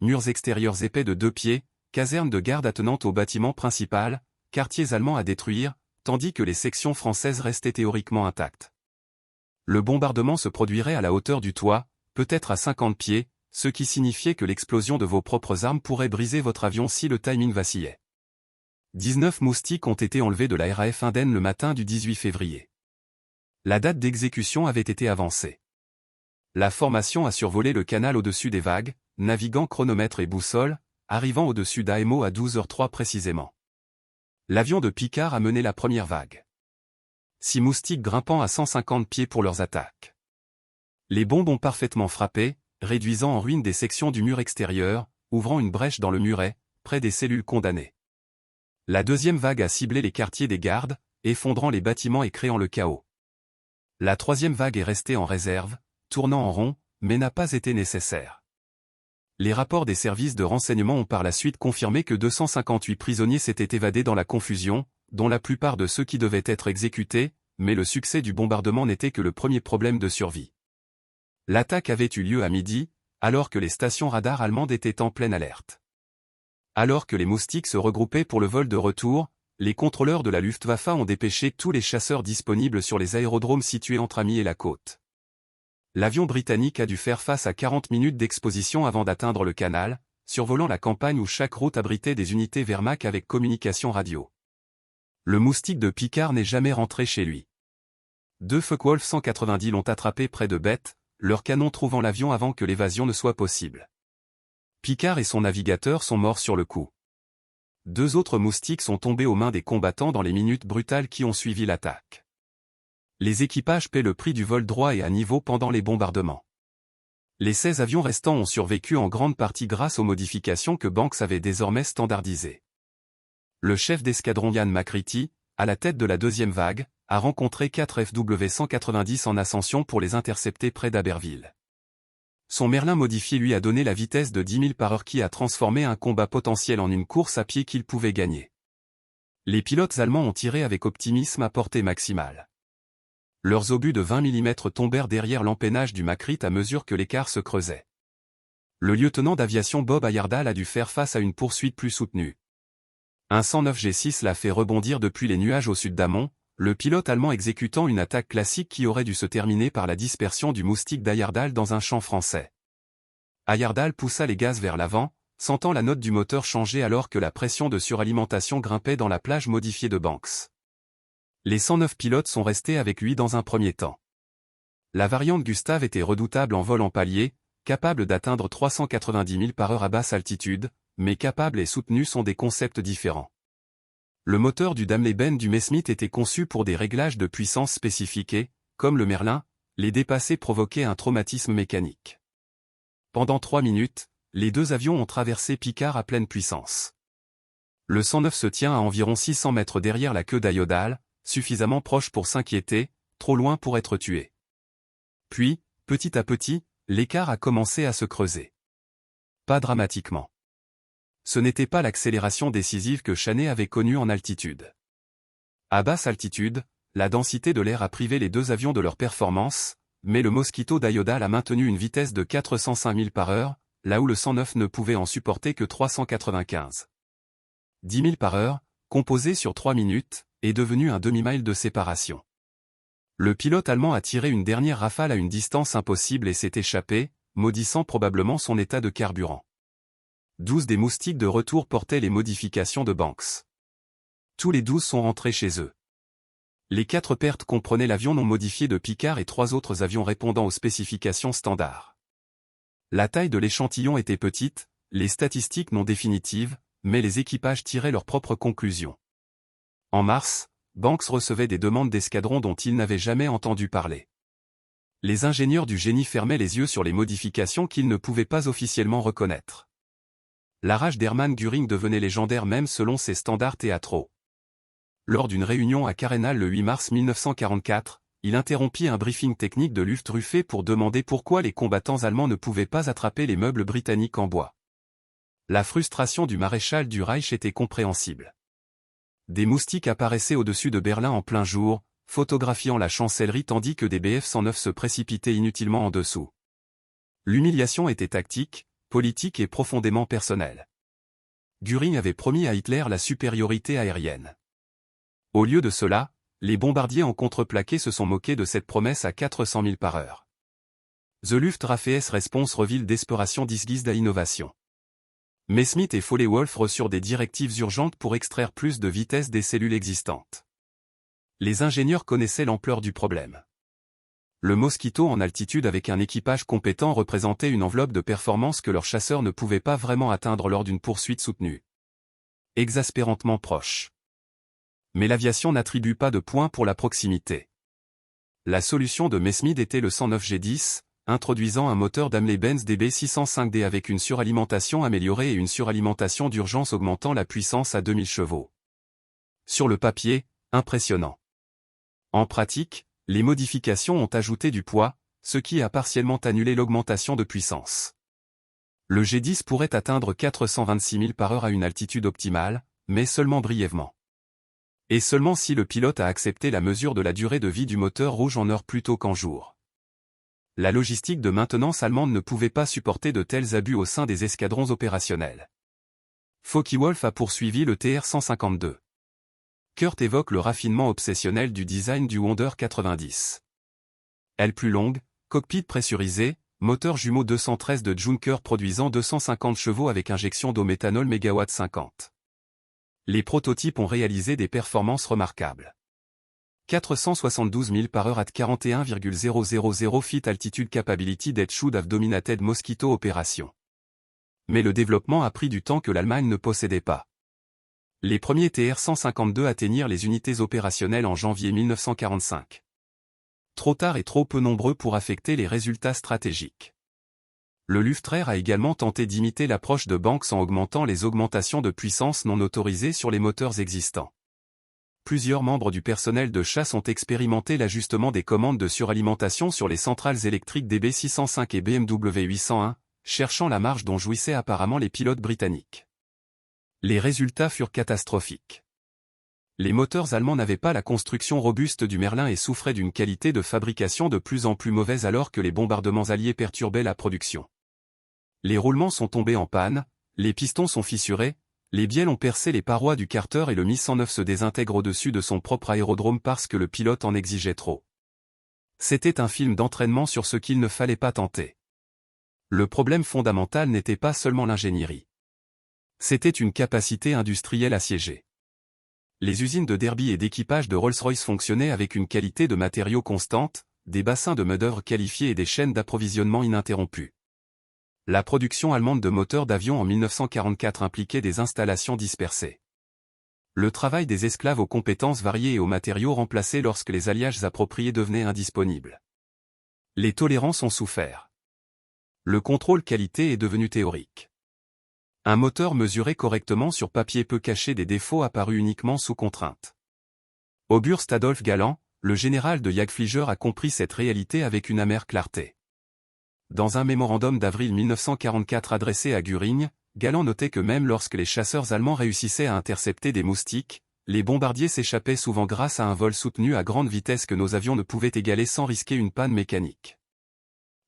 Murs extérieurs épais de 2 pieds, caserne de garde attenante au bâtiment principal, quartiers allemands à détruire, tandis que les sections françaises restaient théoriquement intactes. Le bombardement se produirait à la hauteur du toit, peut-être à 50 pieds, ce qui signifiait que l'explosion de vos propres armes pourrait briser votre avion si le timing vacillait. 19 moustiques ont été enlevés de la RAF Indenne le matin du 18 février. La date d'exécution avait été avancée. La formation a survolé le canal au-dessus des vagues, naviguant chronomètre et boussole, arrivant au-dessus d'Aemo à 12h03 précisément. L'avion de Picard a mené la première vague. 6 moustiques grimpant à 150 pieds pour leurs attaques. Les bombes ont parfaitement frappé, réduisant en ruine des sections du mur extérieur, ouvrant une brèche dans le muret, près des cellules condamnées. La deuxième vague a ciblé les quartiers des gardes, effondrant les bâtiments et créant le chaos. La troisième vague est restée en réserve, tournant en rond, mais n'a pas été nécessaire. Les rapports des services de renseignement ont par la suite confirmé que 258 prisonniers s'étaient évadés dans la confusion, dont la plupart de ceux qui devaient être exécutés, mais le succès du bombardement n'était que le premier problème de survie. L'attaque avait eu lieu à midi, alors que les stations radars allemandes étaient en pleine alerte. Alors que les moustiques se regroupaient pour le vol de retour, les contrôleurs de la Luftwaffe ont dépêché tous les chasseurs disponibles sur les aérodromes situés entre Amy et la côte. L'avion britannique a dû faire face à 40 minutes d'exposition avant d'atteindre le canal, survolant la campagne où chaque route abritait des unités Wehrmacht avec communication radio. Le moustique de Picard n'est jamais rentré chez lui. 2 Focke-Wulf 190 l'ont attrapé près de Beth, leur canon trouvant l'avion avant que l'évasion ne soit possible. Picard et son navigateur sont morts sur le coup. 2 autres moustiques sont tombés aux mains des combattants dans les minutes brutales qui ont suivi l'attaque. Les équipages paient le prix du vol droit et à niveau pendant les bombardements. Les 16 avions restants ont survécu en grande partie grâce aux modifications que Banks avait désormais standardisées. Le chef d'escadron Ian McCready, à la tête de la deuxième vague, a rencontré 4 FW-190 en ascension pour les intercepter près d'Aberville. Son Merlin modifié lui a donné la vitesse de 10 000 par heure qui a transformé un combat potentiel en une course à pied qu'il pouvait gagner. Les pilotes allemands ont tiré avec optimisme à portée maximale. Leurs obus de 20 mm tombèrent derrière l'empennage du Makrit à mesure que l'écart se creusait. Le lieutenant d'aviation Bob Ayardal a dû faire face à une poursuite plus soutenue. Un 109 G6 l'a fait rebondir depuis les nuages au sud d'Amont, le pilote allemand exécutant une attaque classique qui aurait dû se terminer par la dispersion du moustique d'Heyerdahl dans un champ français. Heyerdahl poussa les gaz vers l'avant, sentant la note du moteur changer alors que la pression de suralimentation grimpait dans la plage modifiée de Banks. Les 109 pilotes sont restés avec lui dans un premier temps. La variante Gustave était redoutable en vol en palier, capable d'atteindre 390 000 par heure à basse altitude, mais capable et soutenu sont des concepts différents. Le moteur du Daimler-Benz du Messerschmitt était conçu pour des réglages de puissance spécifiques et, comme le Merlin, les dépasser provoquait un traumatisme mécanique. Pendant 3 minutes, les deux avions ont traversé Picard à pleine puissance. Le 109 se tient à environ 600 mètres derrière la queue d'Heyerdahl, suffisamment proche pour s'inquiéter, trop loin pour être tué. Puis, petit à petit, l'écart a commencé à se creuser. Pas dramatiquement. Ce n'était pas l'accélération décisive que Chaney avait connue en altitude. À basse altitude, la densité de l'air a privé les deux avions de leur performance, mais le Mosquito d'Heyerdahl a maintenu une vitesse de 405 000 par heure, là où le 109 ne pouvait en supporter que 395. 10 000 par heure, composé sur 3 minutes, est devenu un demi-mile de séparation. Le pilote allemand a tiré une dernière rafale à une distance impossible et s'est échappé, maudissant probablement son état de carburant. 12 des moustiques de retour portaient les modifications de Banks. Tous les 12 sont rentrés chez eux. Les 4 pertes comprenaient l'avion non modifié de Picard et 3 autres avions répondant aux spécifications standards. La taille de l'échantillon était petite, les statistiques non définitives, mais les équipages tiraient leurs propres conclusions. En mars, Banks recevait des demandes d'escadrons dont il n'avait jamais entendu parler. Les ingénieurs du génie fermaient les yeux sur les modifications qu'ils ne pouvaient pas officiellement reconnaître. La rage d'Hermann Göring devenait légendaire même selon ses standards théâtraux. Lors d'une réunion à Carenhal le 8 mars 1944, il interrompit un briefing technique de Luftwaffe pour demander pourquoi les combattants allemands ne pouvaient pas attraper les meubles britanniques en bois. La frustration du maréchal du Reich était compréhensible. Des moustiques apparaissaient au-dessus de Berlin en plein jour, photographiant la chancellerie tandis que des Bf-109 se précipitaient inutilement en dessous. L'humiliation était tactique, politique et profondément personnelle. Göring avait promis à Hitler la supériorité aérienne. Au lieu de cela, les bombardiers en contreplaqué se sont moqués de cette promesse à 400 000 par heure. The Luftwaffe's Response reveal Desperation disguised à innovation. Messerschmitt et Foley-Wolf reçurent des directives urgentes pour extraire plus de vitesse des cellules existantes. Les ingénieurs connaissaient l'ampleur du problème. Le Mosquito en altitude avec un équipage compétent représentait une enveloppe de performance que leurs chasseurs ne pouvaient pas vraiment atteindre lors d'une poursuite soutenue. Exaspérantement proche. Mais l'aviation n'attribue pas de points pour la proximité. La solution de Messerschmitt était le 109G10, introduisant un moteur Daimler-Benz DB605D avec une suralimentation améliorée et une suralimentation d'urgence augmentant la puissance à 2000 chevaux. Sur le papier, impressionnant. En pratique, les modifications ont ajouté du poids, ce qui a partiellement annulé l'augmentation de puissance. Le G10 pourrait atteindre 426 000 par heure à une altitude optimale, mais seulement brièvement. Et seulement si le pilote a accepté la mesure de la durée de vie du moteur rouge en heure plutôt qu'en jour. La logistique de maintenance allemande ne pouvait pas supporter de tels abus au sein des escadrons opérationnels. Focke-Wulf a poursuivi le TR-152. Kurt évoque le raffinement obsessionnel du design du Wonder 90. Aile plus longue, cockpit pressurisé, moteur jumeau 213 de Junker produisant 250 chevaux avec injection d'eau méthanol MW 50. Les prototypes ont réalisé des performances remarquables. 472 000 par heure at 41,000 feet altitude capability that should have dominated Mosquito opération. Mais le développement a pris du temps que l'Allemagne ne possédait pas. Les premiers TR-152 atteignirent les unités opérationnelles en janvier 1945. Trop tard et trop peu nombreux pour affecter les résultats stratégiques. Le Luftreich a également tenté d'imiter l'approche de Banks en augmentant les augmentations de puissance non autorisées sur les moteurs existants. Plusieurs membres du personnel de chasse ont expérimenté l'ajustement des commandes de suralimentation sur les centrales électriques DB605 et BMW 801, cherchant la marge dont jouissaient apparemment les pilotes britanniques. Les résultats furent catastrophiques. Les moteurs allemands n'avaient pas la construction robuste du Merlin et souffraient d'une qualité de fabrication de plus en plus mauvaise alors que les bombardements alliés perturbaient la production. Les roulements sont tombés en panne, les pistons sont fissurés, Les bielles ont percé les parois du Carter et le Mi-109 se désintègre au-dessus de son propre aérodrome parce que le pilote en exigeait trop. C'était un film d'entraînement sur ce qu'il ne fallait pas tenter. Le problème fondamental n'était pas seulement l'ingénierie. C'était une capacité industrielle assiégée. Les usines de Derby et d'équipage de Rolls-Royce fonctionnaient avec une qualité de matériaux constante, des bassins de main-d'œuvre qualifiés et des chaînes d'approvisionnement ininterrompues. La production allemande de moteurs d'avion en 1944 impliquait des installations dispersées. Le travail des esclaves aux compétences variées et aux matériaux remplacés lorsque les alliages appropriés devenaient indisponibles. Les tolérances ont souffert. Le contrôle qualité est devenu théorique. Un moteur mesuré correctement sur papier peut cacher des défauts apparus uniquement sous contrainte. Oberst Adolf Galland, le général de Jagdflieger a compris cette réalité avec une amère clarté. Dans un mémorandum d'avril 1944 adressé à Göring, Galland notait que même lorsque les chasseurs allemands réussissaient à intercepter des moustiques, les bombardiers s'échappaient souvent grâce à un vol soutenu à grande vitesse que nos avions ne pouvaient égaler sans risquer une panne mécanique.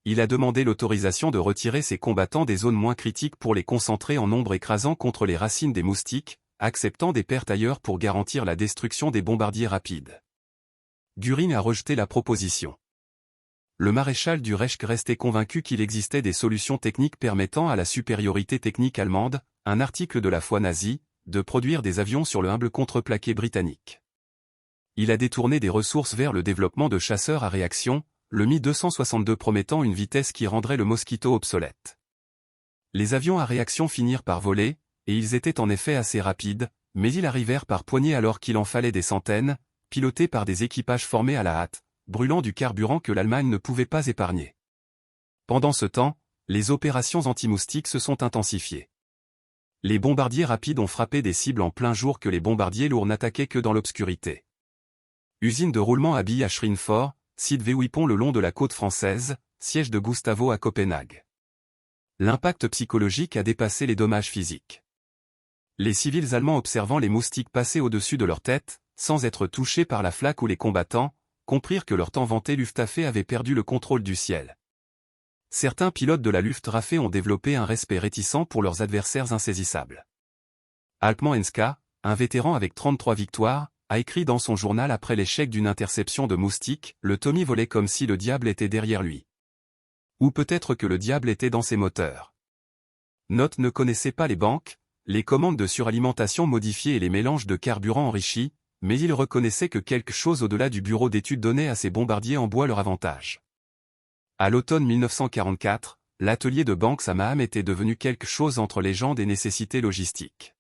Il a demandé l'autorisation de retirer ces combattants des zones moins critiques pour les concentrer en nombre écrasant contre les racines des moustiques, acceptant des pertes ailleurs pour garantir la destruction des bombardiers rapides. Göring a rejeté la proposition. Le maréchal du Reich restait convaincu qu'il existait des solutions techniques permettant à la supériorité technique allemande, un article de la foi nazie, de produire des avions sur le humble contreplaqué britannique. Il a détourné des ressources vers le développement de chasseurs à réaction, le Mi-262 promettant une vitesse qui rendrait le Mosquito obsolète. Les avions à réaction finirent par voler, et ils étaient en effet assez rapides, mais ils arrivèrent par poignées alors qu'il en fallait des centaines, pilotés par des équipages formés à la hâte, brûlant du carburant que l'Allemagne ne pouvait pas épargner. Pendant ce temps, les opérations anti-moustiques se sont intensifiées. Les bombardiers rapides ont frappé des cibles en plein jour que les bombardiers lourds n'attaquaient que dans l'obscurité. Usine de roulement à billes à Schrijnfort, site Wehuipon le long de la côte française, siège de Gustavo à Copenhague. L'impact psychologique a dépassé les dommages physiques. Les civils allemands observant les moustiques passer au-dessus de leur tête, sans être touchés par la flaque ou les combattants, comprirent que leur tant vanté Luftwaffe avait perdu le contrôle du ciel. Certains pilotes de la Luftwaffe ont développé un respect réticent pour leurs adversaires insaisissables. Alpman Enska, un vétéran avec 33 victoires, a écrit dans son journal après l'échec d'une interception de moustiques, le Tommy volait comme si le diable était derrière lui. Ou peut-être que le diable était dans ses moteurs. Note ne connaissait pas les banques, les commandes de suralimentation modifiées et les mélanges de carburant enrichis, mais il reconnaissait que quelque chose au-delà du bureau d'études donnait à ces bombardiers en bois leur avantage. À l'automne 1944, l'atelier de Banks à Maham était devenu quelque chose entre légende et nécessité logistique.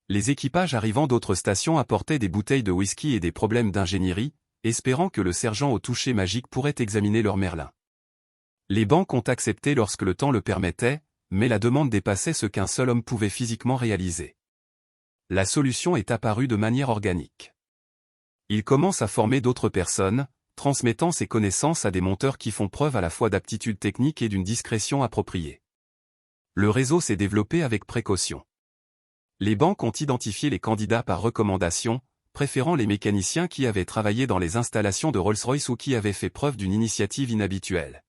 Les équipages arrivant d'autres stations apportaient des bouteilles de whisky et des problèmes d'ingénierie, espérant que le sergent au toucher magique pourrait examiner leur merlin. Les banques ont accepté lorsque le temps le permettait, mais la demande dépassait ce qu'un seul homme pouvait physiquement réaliser. La solution est apparue de manière organique. Il commence à former d'autres personnes, transmettant ses connaissances à des monteurs qui font preuve à la fois d'aptitude technique et d'une discrétion appropriée. Le réseau s'est développé avec précaution. Les banques ont identifié les candidats par recommandation, préférant les mécaniciens qui avaient travaillé dans les installations de Rolls-Royce ou qui avaient fait preuve d'une initiative inhabituelle.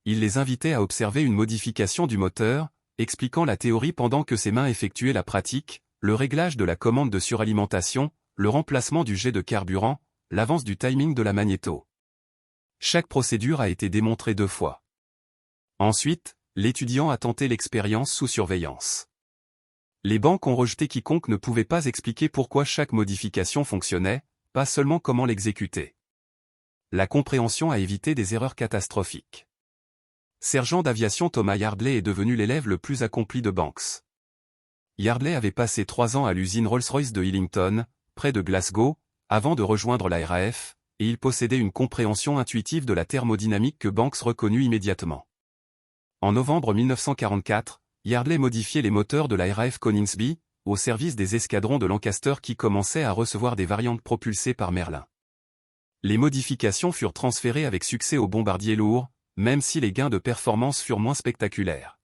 Ils les invitaient à observer une modification du moteur, expliquant la théorie pendant que ses mains effectuaient la pratique, le réglage de la commande de suralimentation, le remplacement du jet de carburant, l'avance du timing de la magnéto. Chaque procédure a été démontrée 2 fois. Ensuite, l'étudiant a tenté l'expérience sous surveillance. Les banques ont rejeté quiconque ne pouvait pas expliquer pourquoi chaque modification fonctionnait, pas seulement comment l'exécuter. La compréhension a évité des erreurs catastrophiques. Sergent d'aviation Thomas Yardley est devenu l'élève le plus accompli de Banks. Yardley avait passé 3 ans à l'usine Rolls-Royce de Hillington, près de Glasgow, avant de rejoindre la RAF, et il possédait une compréhension intuitive de la thermodynamique que Banks reconnut immédiatement. En novembre 1944, Yardley modifiait les moteurs de la RAF Coningsby, au service des escadrons de Lancaster qui commençaient à recevoir des variantes propulsées par Merlin. Les modifications furent transférées avec succès aux bombardiers lourds, même si les gains de performance furent moins spectaculaires.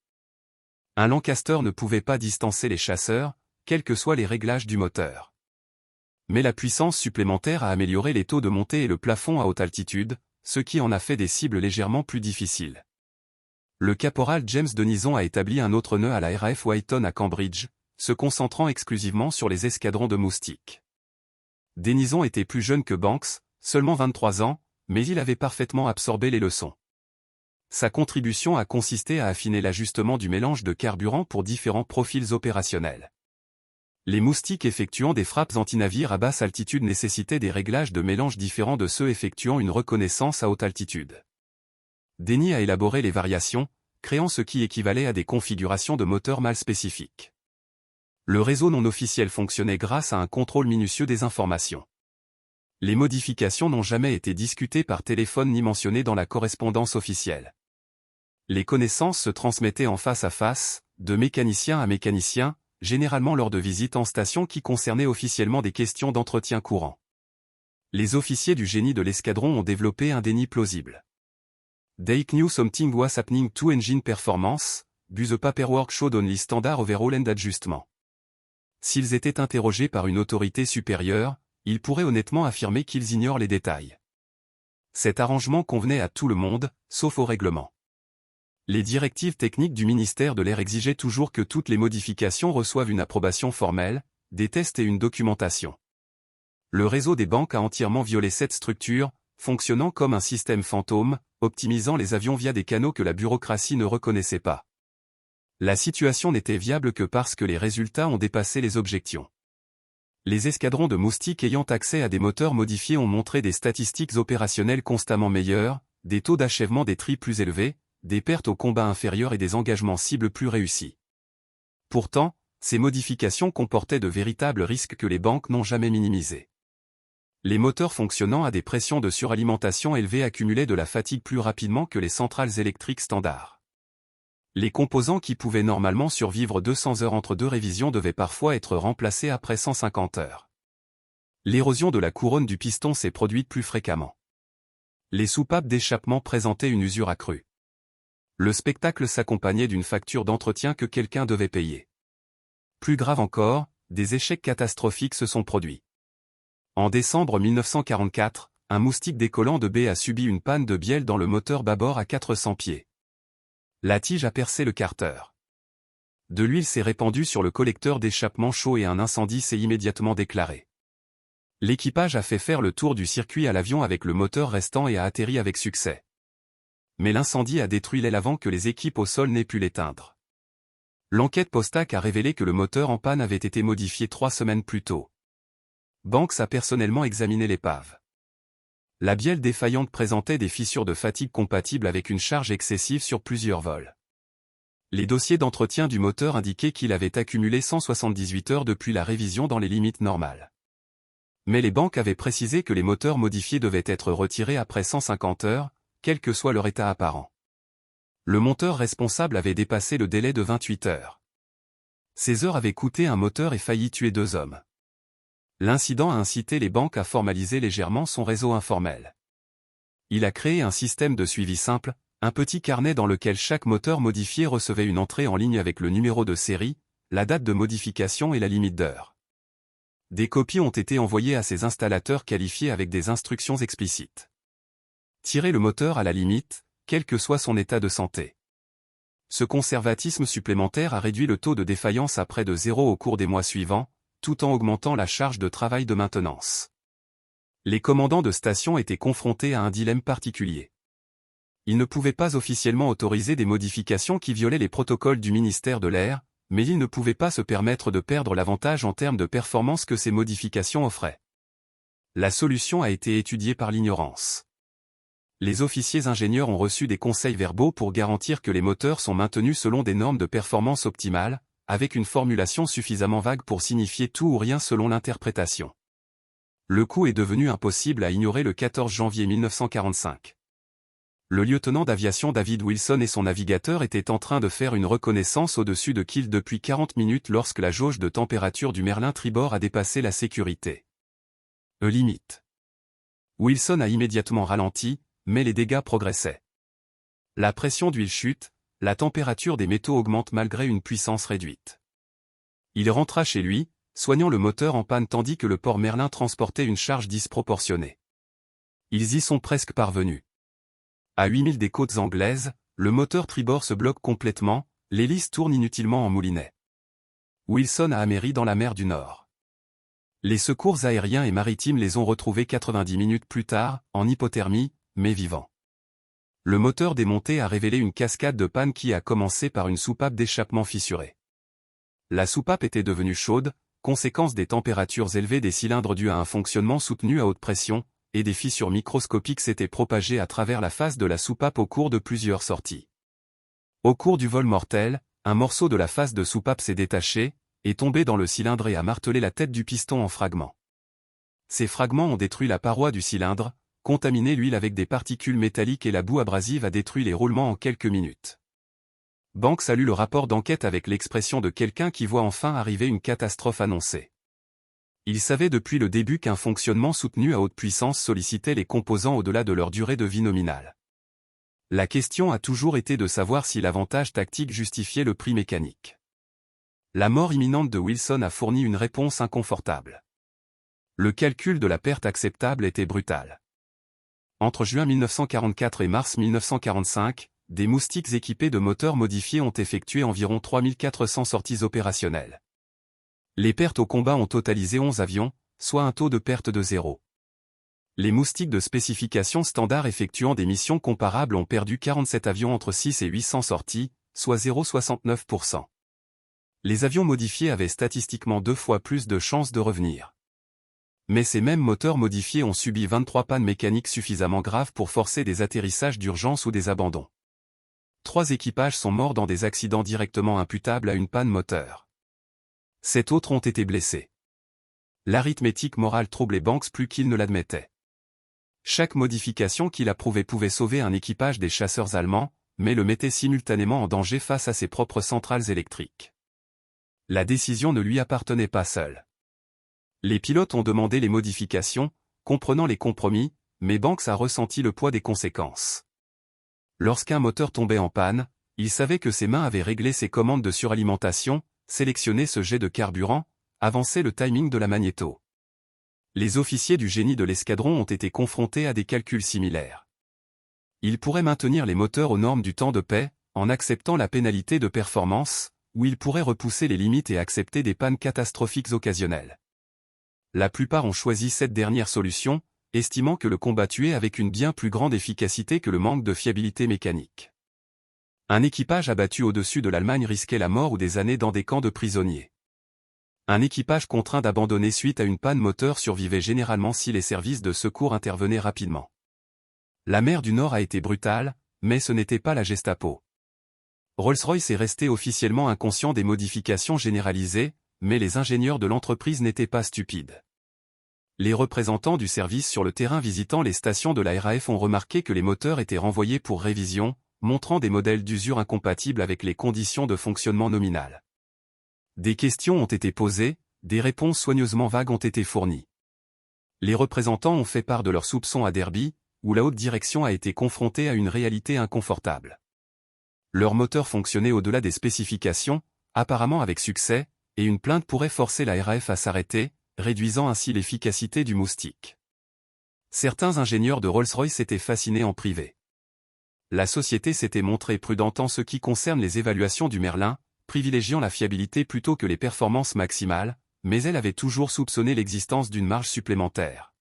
Un Lancaster ne pouvait pas distancer les chasseurs, quels que soient les réglages du moteur. Mais la puissance supplémentaire a amélioré les taux de montée et le plafond à haute altitude, ce qui en a fait des cibles légèrement plus difficiles. Le caporal James Denison a établi un autre nœud à la RAF Whiteton à Cambridge, se concentrant exclusivement sur les escadrons de moustiques. Denison était plus jeune que Banks, seulement 23 ans, mais il avait parfaitement absorbé les leçons. Sa contribution a consisté à affiner l'ajustement du mélange de carburant pour différents profils opérationnels. Les moustiques effectuant des frappes anti-navires à basse altitude nécessitaient des réglages de mélange différents de ceux effectuant une reconnaissance à haute altitude. Denny a élaboré les variations, créant ce qui équivalait à des configurations de moteurs mal spécifiques. Le réseau non officiel fonctionnait grâce à un contrôle minutieux des informations. Les modifications n'ont jamais été discutées par téléphone ni mentionnées dans la correspondance officielle. Les connaissances se transmettaient en face à face, de mécanicien à mécanicien, généralement lors de visites en station qui concernaient officiellement des questions d'entretien courant. Les officiers du génie de l'escadron ont développé un déni plausible. They knew something was happening to engine performance, but the paperwork showed only standard overhaul and adjustment. S'ils étaient interrogés par une autorité supérieure, ils pourraient honnêtement affirmer qu'ils ignorent les détails. Cet arrangement convenait à tout le monde, sauf au règlement. Les directives techniques du ministère de l'Air exigeaient toujours que toutes les modifications reçoivent une approbation formelle, des tests et une documentation. Le réseau des banques a entièrement violé cette structure, fonctionnant comme un système fantôme, optimisant les avions via des canaux que la bureaucratie ne reconnaissait pas. La situation n'était viable que parce que les résultats ont dépassé les objections. Les escadrons de moustiques ayant accès à des moteurs modifiés ont montré des statistiques opérationnelles constamment meilleures, des taux d'achèvement des tris plus élevés, des pertes au combat inférieures et des engagements cibles plus réussis. Pourtant, ces modifications comportaient de véritables risques que les banques n'ont jamais minimisés. Les moteurs fonctionnant à des pressions de suralimentation élevées accumulaient de la fatigue plus rapidement que les centrales électriques standards. Les composants qui pouvaient normalement survivre 200 heures entre deux révisions devaient parfois être remplacés après 150 heures. L'érosion de la couronne du piston s'est produite plus fréquemment. Les soupapes d'échappement présentaient une usure accrue. Le spectacle s'accompagnait d'une facture d'entretien que quelqu'un devait payer. Plus grave encore, des échecs catastrophiques se sont produits. En décembre 1944, un moustique décollant de baie a subi une panne de bielle dans le moteur bâbord à 400 pieds. La tige a percé le carter. De l'huile s'est répandue sur le collecteur d'échappement chaud et un incendie s'est immédiatement déclaré. L'équipage a fait faire le tour du circuit à l'avion avec le moteur restant et a atterri avec succès. Mais l'incendie a détruit l'aile avant que les équipes au sol n'aient pu l'éteindre. L'enquête post-ac a révélé que le moteur en panne avait été modifié 3 semaines plus tôt. Banks a personnellement examiné l'épave. La bielle défaillante présentait des fissures de fatigue compatibles avec une charge excessive sur plusieurs vols. Les dossiers d'entretien du moteur indiquaient qu'il avait accumulé 178 heures depuis la révision dans les limites normales. Mais les banques avaient précisé que les moteurs modifiés devaient être retirés après 150 heures, quel que soit leur état apparent. Le monteur responsable avait dépassé le délai de 28 heures. Ces heures avaient coûté un moteur et failli tuer 2 hommes. L'incident a incité les banques à formaliser légèrement son réseau informel. Il a créé un système de suivi simple, un petit carnet dans lequel chaque moteur modifié recevait une entrée en ligne avec le numéro de série, la date de modification et la limite d'heure. Des copies ont été envoyées à ces installateurs qualifiés avec des instructions explicites. Tirer le moteur à la limite, quel que soit son état de santé. Ce conservatisme supplémentaire a réduit le taux de défaillance à près de 0 au cours des mois suivants, tout en augmentant la charge de travail de maintenance. Les commandants de station étaient confrontés à un dilemme particulier. Ils ne pouvaient pas officiellement autoriser des modifications qui violaient les protocoles du ministère de l'Air, mais ils ne pouvaient pas se permettre de perdre l'avantage en termes de performance que ces modifications offraient. La solution a été étudiée par l'ignorance. Les officiers ingénieurs ont reçu des conseils verbaux pour garantir que les moteurs sont maintenus selon des normes de performance optimales, avec une formulation suffisamment vague pour signifier tout ou rien selon l'interprétation. Le coup est devenu impossible à ignorer le 14 janvier 1945. Le lieutenant d'aviation David Wilson et son navigateur étaient en train de faire une reconnaissance au-dessus de Kiel depuis 40 minutes lorsque la jauge de température du Merlin tribord a dépassé la sécurité limite. Wilson a immédiatement ralenti, mais les dégâts progressaient. La pression d'huile chute, la température des métaux augmente malgré une puissance réduite. Il rentra chez lui, soignant le moteur en panne tandis que le port Merlin transportait une charge disproportionnée. Ils y sont presque parvenus. À 8000 des côtes anglaises, le moteur tribord se bloque complètement, l'hélice tourne inutilement en moulinet. Wilson a améri dans la mer du Nord. Les secours aériens et maritimes les ont retrouvés 90 minutes plus tard, en hypothermie, mais vivants. Le moteur démonté a révélé une cascade de panne qui a commencé par une soupape d'échappement fissurée. La soupape était devenue chaude, conséquence des températures élevées des cylindres dues à un fonctionnement soutenu à haute pression, et des fissures microscopiques s'étaient propagées à travers la face de la soupape au cours de plusieurs sorties. Au cours du vol mortel, un morceau de la face de soupape s'est détaché, est tombé dans le cylindre et a martelé la tête du piston en fragments. Ces fragments ont détruit la paroi du cylindre, contaminé l'huile avec des particules métalliques et la boue abrasive a détruit les roulements en quelques minutes. Banks a lu le rapport d'enquête avec l'expression de quelqu'un qui voit enfin arriver une catastrophe annoncée. Il savait depuis le début qu'un fonctionnement soutenu à haute puissance sollicitait les composants au-delà de leur durée de vie nominale. La question a toujours été de savoir si l'avantage tactique justifiait le prix mécanique. La mort imminente de Wilson a fourni une réponse inconfortable. Le calcul de la perte acceptable était brutal. Entre juin 1944 et mars 1945, des moustiques équipés de moteurs modifiés ont effectué environ 3400 sorties opérationnelles. Les pertes au combat ont totalisé 11 avions, soit un taux de perte de 0. Les moustiques de spécification standard effectuant des missions comparables ont perdu 47 avions entre 6 et 800 sorties, soit 0,69%. Les avions modifiés avaient statistiquement 2 fois plus de chances de revenir. Mais ces mêmes moteurs modifiés ont subi 23 pannes mécaniques suffisamment graves pour forcer des atterrissages d'urgence ou des abandons. 3 équipages sont morts dans des accidents directement imputables à une panne moteur. 7 autres ont été blessés. L'arithmétique morale troublait Banks plus qu'il ne l'admettait. Chaque modification qu'il approuvait pouvait sauver un équipage des chasseurs allemands, mais le mettait simultanément en danger face à ses propres centrales électriques. La décision ne lui appartenait pas seule. Les pilotes ont demandé les modifications, comprenant les compromis, mais Banks a ressenti le poids des conséquences. Lorsqu'un moteur tombait en panne, il savait que ses mains avaient réglé ses commandes de suralimentation, sélectionné ce jet de carburant, avancé le timing de la magnéto. Les officiers du génie de l'escadron ont été confrontés à des calculs similaires. Ils pourraient maintenir les moteurs aux normes du temps de paix, en acceptant la pénalité de performance, ou ils pourraient repousser les limites et accepter des pannes catastrophiques occasionnelles. La plupart ont choisi cette dernière solution, estimant que le combat tuait avec une bien plus grande efficacité que le manque de fiabilité mécanique. Un équipage abattu au-dessus de l'Allemagne risquait la mort ou des années dans des camps de prisonniers. Un équipage contraint d'abandonner suite à une panne moteur survivait généralement si les services de secours intervenaient rapidement. La mer du Nord a été brutale, mais ce n'était pas la Gestapo. Rolls-Royce est resté officiellement inconscient des modifications généralisées, mais les ingénieurs de l'entreprise n'étaient pas stupides. Les représentants du service sur le terrain visitant les stations de la RAF ont remarqué que les moteurs étaient renvoyés pour révision, montrant des modèles d'usure incompatibles avec les conditions de fonctionnement nominales. Des questions ont été posées, des réponses soigneusement vagues ont été fournies. Les représentants ont fait part de leurs soupçons à Derby, où la haute direction a été confrontée à une réalité inconfortable. Leur moteur fonctionnait au-delà des spécifications, apparemment avec succès, et une plainte pourrait forcer la RAF à s'arrêter, réduisant ainsi l'efficacité du moustique. Certains ingénieurs de Rolls-Royce étaient fascinés en privé. La société s'était montrée prudente en ce qui concerne les évaluations du Merlin, privilégiant la fiabilité plutôt que les performances maximales, mais elle avait toujours soupçonné l'existence d'une marge supplémentaire.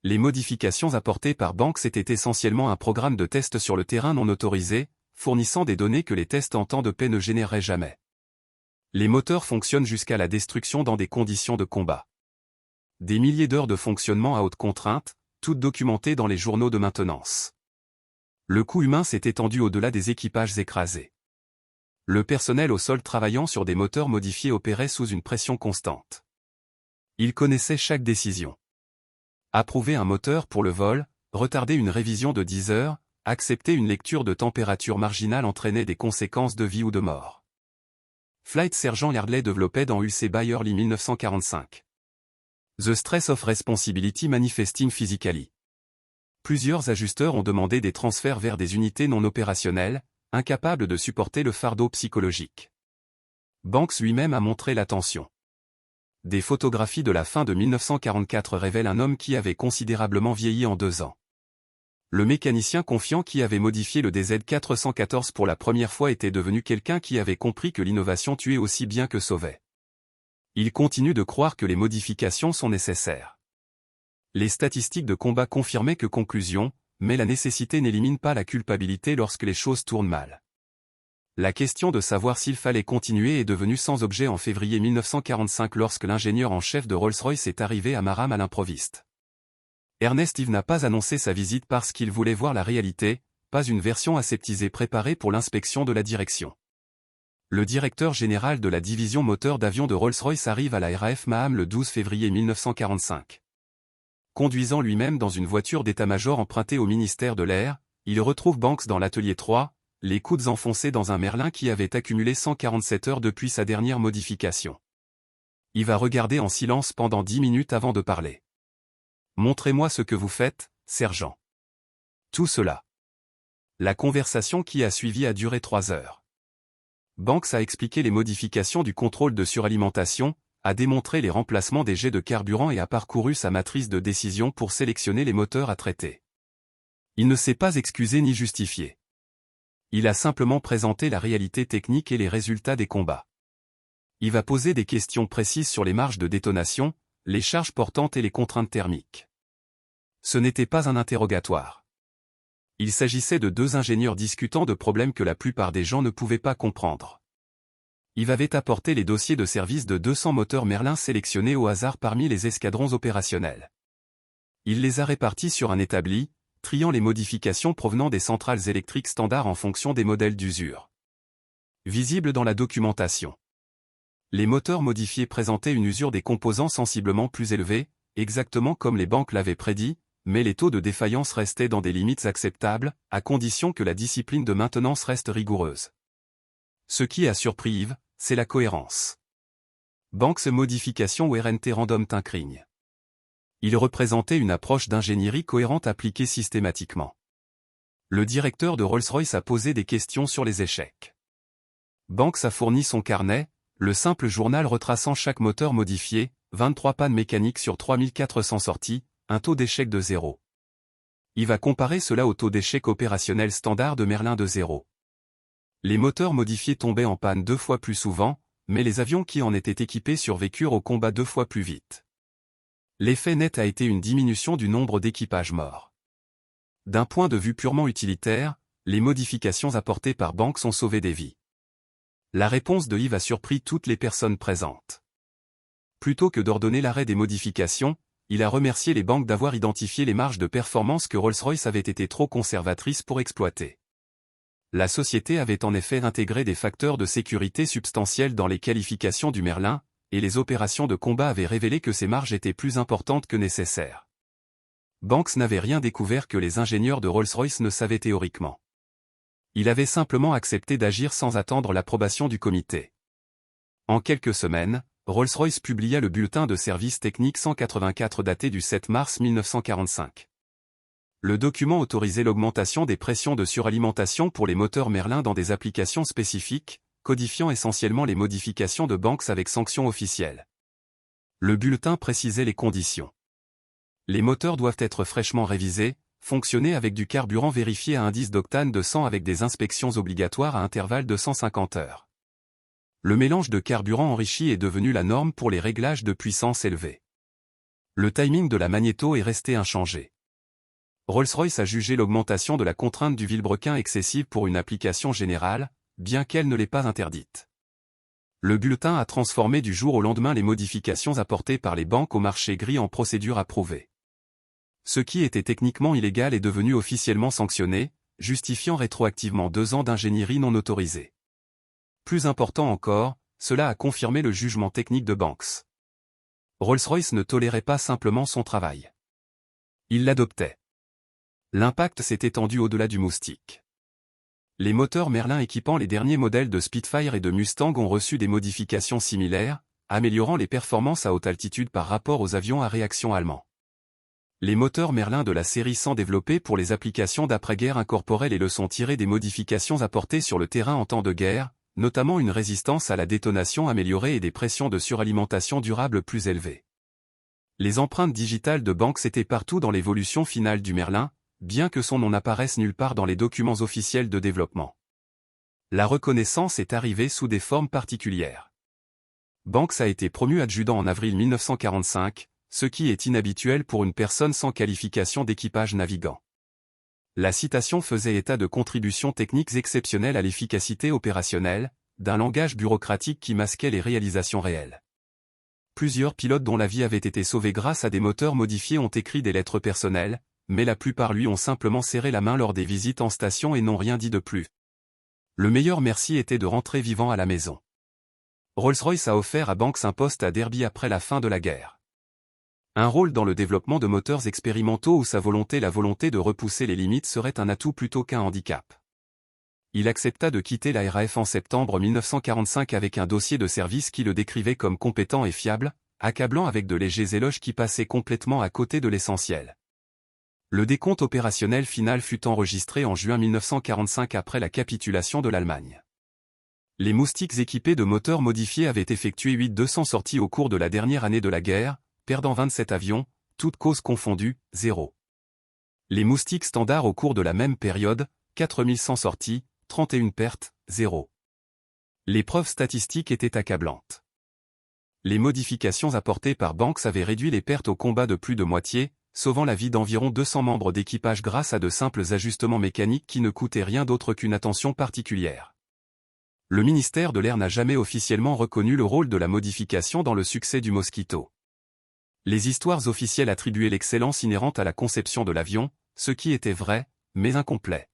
Les modifications apportées par Banks étaient essentiellement un programme de test sur le terrain non autorisé, fournissant des données que les tests en temps de paix ne généreraient jamais. Les moteurs fonctionnent jusqu'à la destruction dans des conditions de combat. Des milliers d'heures de fonctionnement à haute contrainte, toutes documentées dans les journaux de maintenance. Le coût humain s'est étendu au-delà des équipages écrasés. Le personnel au sol travaillant sur des moteurs modifiés opérait sous une pression constante. Il connaissait chaque décision. Approuver un moteur pour le vol, retarder une révision de 10 heures, accepter une lecture de température marginale entraînait des conséquences de vie ou de mort. Flight Sergent Yardley développait dans UC Byerly 1945. The Stress of Responsibility Manifesting Physically. Plusieurs ajusteurs ont demandé des transferts vers des unités non opérationnelles, incapables de supporter le fardeau psychologique. Banks lui-même a montré l'attention. Des photographies de la fin de 1944 révèlent un homme qui avait considérablement vieilli en 2 ans. Le mécanicien confiant qui avait modifié le DZ414 pour la première fois était devenu quelqu'un qui avait compris que l'innovation tuait aussi bien que sauvait. Il continue de croire que les modifications sont nécessaires. Les statistiques de combat confirmaient que conclusion, mais la nécessité n'élimine pas la culpabilité lorsque les choses tournent mal. La question de savoir s'il fallait continuer est devenue sans objet en février 1945 lorsque l'ingénieur en chef de Rolls-Royce est arrivé à Marham à l'improviste. Ernest Ives n'a pas annoncé sa visite parce qu'il voulait voir la réalité, pas une version aseptisée préparée pour l'inspection de la direction. Le directeur général de la division moteur d'avion de Rolls-Royce arrive à la RAF Marham le 12 février 1945. Conduisant lui-même dans une voiture d'état-major empruntée au ministère de l'Air, il retrouve Banks dans l'atelier 3, les coudes enfoncés dans un Merlin qui avait accumulé 147 heures depuis sa dernière modification. Il va regarder en silence pendant 10 minutes avant de parler. « Montrez-moi ce que vous faites, sergent. » Tout cela. La conversation qui a suivi a duré 3 heures. Banks a expliqué les modifications du contrôle de suralimentation, a démontré les remplacements des jets de carburant et a parcouru sa matrice de décision pour sélectionner les moteurs à traiter. Il ne s'est pas excusé ni justifié. Il a simplement présenté la réalité technique et les résultats des combats. Il va poser des questions précises sur les marges de détonation, les charges portantes et les contraintes thermiques. Ce n'était pas un interrogatoire. Il s'agissait de 2 ingénieurs discutant de problèmes que la plupart des gens ne pouvaient pas comprendre. Il avait apporté les dossiers de service de 200 moteurs Merlin sélectionnés au hasard parmi les escadrons opérationnels. Il les a répartis sur un établi, triant les modifications provenant des centrales électriques standards en fonction des modèles d'usure. Visible dans la documentation. Les moteurs modifiés présentaient une usure des composants sensiblement plus élevée, exactement comme les banques l'avaient prédit, mais les taux de défaillance restaient dans des limites acceptables, à condition que la discipline de maintenance reste rigoureuse. Ce qui a surpris Yves, c'est la cohérence. Banks modification ou RNT random tinkering. Il représentait une approche d'ingénierie cohérente appliquée systématiquement. Le directeur de Rolls-Royce a posé des questions sur les échecs. Banks a fourni son carnet, le simple journal retraçant chaque moteur modifié, 23 pannes mécaniques sur 3400 sorties, un taux d'échec de 0. Il va comparer cela au taux d'échec opérationnel standard de Merlin de 0. Les moteurs modifiés tombaient en panne 2 fois plus souvent, mais les avions qui en étaient équipés survécurent au combat 2 fois plus vite. L'effet net a été une diminution du nombre d'équipages morts. D'un point de vue purement utilitaire, les modifications apportées par Banks ont sauvé des vies. La réponse de Yves a surpris toutes les personnes présentes. Plutôt que d'ordonner l'arrêt des modifications, il a remercié les banques d'avoir identifié les marges de performance que Rolls-Royce avait été trop conservatrice pour exploiter. La société avait en effet intégré des facteurs de sécurité substantiels dans les qualifications du Merlin, et les opérations de combat avaient révélé que ces marges étaient plus importantes que nécessaires. Banks n'avait rien découvert que les ingénieurs de Rolls-Royce ne savaient théoriquement. Il avait simplement accepté d'agir sans attendre l'approbation du comité. En quelques semaines, Rolls-Royce publia le bulletin de service technique 184 daté du 7 mars 1945. Le document autorisait l'augmentation des pressions de suralimentation pour les moteurs Merlin dans des applications spécifiques, codifiant essentiellement les modifications de Banks avec sanction officielle. Le bulletin précisait les conditions. Les moteurs doivent être fraîchement révisés, fonctionner avec du carburant vérifié à indice d'octane de 100 avec des inspections obligatoires à intervalles de 150 heures. Le mélange de carburant enrichi est devenu la norme pour les réglages de puissance élevée. Le timing de la magnéto est resté inchangé. Rolls-Royce a jugé l'augmentation de la contrainte du vilebrequin excessive pour une application générale, bien qu'elle ne l'ait pas interdite. Le bulletin a transformé du jour au lendemain les modifications apportées par les banques au marché gris en procédure approuvée. Ce qui était techniquement illégal est devenu officiellement sanctionné, justifiant rétroactivement 2 ans d'ingénierie non autorisée. Plus important encore, cela a confirmé le jugement technique de Banks. Rolls-Royce ne tolérait pas simplement son travail. Il l'adoptait. L'impact s'est étendu au-delà du moustique. Les moteurs Merlin équipant les derniers modèles de Spitfire et de Mustang ont reçu des modifications similaires, améliorant les performances à haute altitude par rapport aux avions à réaction allemands. Les moteurs Merlin de la série 100 développés pour les applications d'après-guerre incorporaient les leçons tirées des modifications apportées sur le terrain en temps de guerre, notamment une résistance à la détonation améliorée et des pressions de suralimentation durable plus élevées. Les empreintes digitales de Banks étaient partout dans l'évolution finale du Merlin, bien que son nom n'apparaisse nulle part dans les documents officiels de développement. La reconnaissance est arrivée sous des formes particulières. Banks a été promu adjudant en avril 1945, ce qui est inhabituel pour une personne sans qualification d'équipage navigant. La citation faisait état de contributions techniques exceptionnelles à l'efficacité opérationnelle, d'un langage bureaucratique qui masquait les réalisations réelles. Plusieurs pilotes dont la vie avait été sauvée grâce à des moteurs modifiés ont écrit des lettres personnelles, mais la plupart lui ont simplement serré la main lors des visites en station et n'ont rien dit de plus. Le meilleur merci était de rentrer vivant à la maison. Rolls-Royce a offert à Banks un poste à Derby après la fin de la guerre. Un rôle dans le développement de moteurs expérimentaux où la volonté de repousser les limites serait un atout plutôt qu'un handicap. Il accepta de quitter la RAF en septembre 1945 avec un dossier de service qui le décrivait comme compétent et fiable, accablant avec de légers éloges qui passaient complètement à côté de l'essentiel. Le décompte opérationnel final fut enregistré en juin 1945 après la capitulation de l'Allemagne. Les Moustiques équipés de moteurs modifiés avaient effectué 8200 sorties au cours de la dernière année de la guerre, perdant 27 avions, toutes causes confondues, 0. Les Moustiques standards au cours de la même période, 4100 sorties, 31 pertes, 0. Les preuves statistiques étaient accablantes. Les modifications apportées par Banks avaient réduit les pertes au combat de plus de moitié, sauvant la vie d'environ 200 membres d'équipage grâce à de simples ajustements mécaniques qui ne coûtaient rien d'autre qu'une attention particulière. Le ministère de l'Air n'a jamais officiellement reconnu le rôle de la modification dans le succès du Mosquito. Les histoires officielles attribuaient l'excellence inhérente à la conception de l'avion, ce qui était vrai, mais incomplet.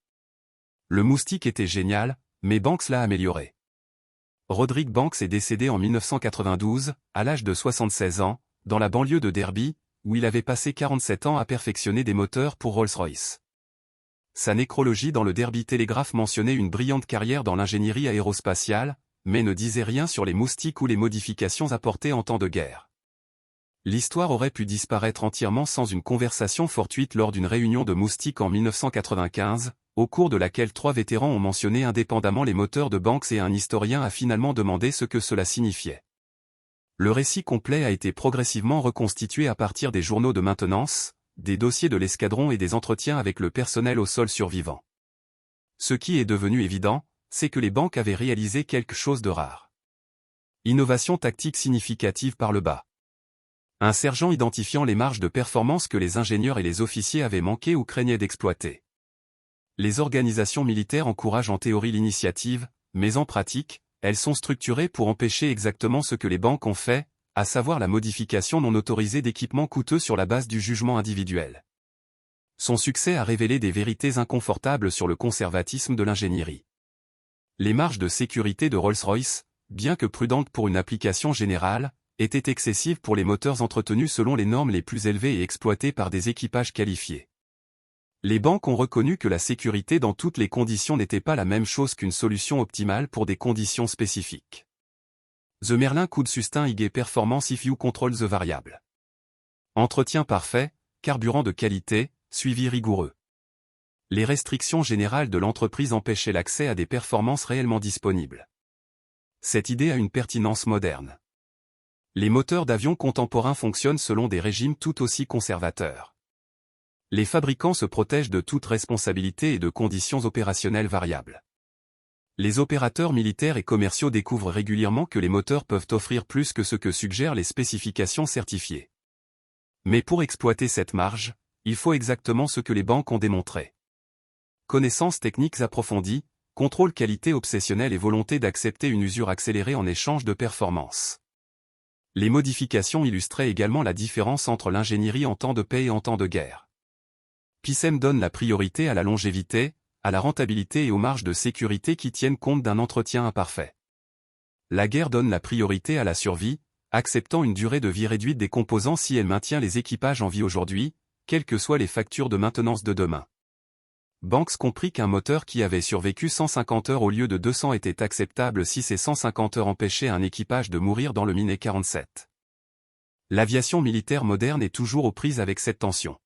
Le Moustique était génial, mais Banks l'a amélioré. Roderick Banks est décédé en 1992, à l'âge de 76 ans, dans la banlieue de Derby, où il avait passé 47 ans à perfectionner des moteurs pour Rolls-Royce. Sa nécrologie dans le Derby Telegraph mentionnait une brillante carrière dans l'ingénierie aérospatiale, mais ne disait rien sur les Moustiques ou les modifications apportées en temps de guerre. L'histoire aurait pu disparaître entièrement sans une conversation fortuite lors d'une réunion de Moustiques en 1995, au cours de laquelle 3 vétérans ont mentionné indépendamment les moteurs de Banks et un historien a finalement demandé ce que cela signifiait. Le récit complet a été progressivement reconstitué à partir des journaux de maintenance, des dossiers de l'escadron et des entretiens avec le personnel au sol survivant. Ce qui est devenu évident, c'est que les Banks avaient réalisé quelque chose de rare. Innovation tactique significative par le bas. Un sergent identifiant les marges de performance que les ingénieurs et les officiers avaient manqué ou craignaient d'exploiter. Les organisations militaires encouragent en théorie l'initiative, mais en pratique, elles sont structurées pour empêcher exactement ce que les Banks ont fait, à savoir la modification non autorisée d'équipements coûteux sur la base du jugement individuel. Son succès a révélé des vérités inconfortables sur le conservatisme de l'ingénierie. Les marges de sécurité de Rolls-Royce, bien que prudentes pour une application générale, étaient excessives pour les moteurs entretenus selon les normes les plus élevées et exploités par des équipages qualifiés. Les Banks ont reconnu que la sécurité dans toutes les conditions n'était pas la même chose qu'une solution optimale pour des conditions spécifiques. The Merlin could sustain high performance if you control the variable. Entretien parfait, carburant de qualité, suivi rigoureux. Les restrictions générales de l'entreprise empêchaient l'accès à des performances réellement disponibles. Cette idée a une pertinence moderne. Les moteurs d'avions contemporains fonctionnent selon des régimes tout aussi conservateurs. Les fabricants se protègent de toute responsabilité et de conditions opérationnelles variables. Les opérateurs militaires et commerciaux découvrent régulièrement que les moteurs peuvent offrir plus que ce que suggèrent les spécifications certifiées. Mais pour exploiter cette marge, il faut exactement ce que les Banks ont démontré. Connaissances techniques approfondies, contrôle qualité obsessionnel et volonté d'accepter une usure accélérée en échange de performance. Les modifications illustraient également la différence entre l'ingénierie en temps de paix et en temps de guerre. PISM donne la priorité à la longévité, à la rentabilité et aux marges de sécurité qui tiennent compte d'un entretien imparfait. La guerre donne la priorité à la survie, acceptant une durée de vie réduite des composants si elle maintient les équipages en vie aujourd'hui, quelles que soient les factures de maintenance de demain. Banks comprit qu'un moteur qui avait survécu 150 heures au lieu de 200 était acceptable si ces 150 heures empêchaient un équipage de mourir dans le Minet 47. L'aviation militaire moderne est toujours aux prises avec cette tension.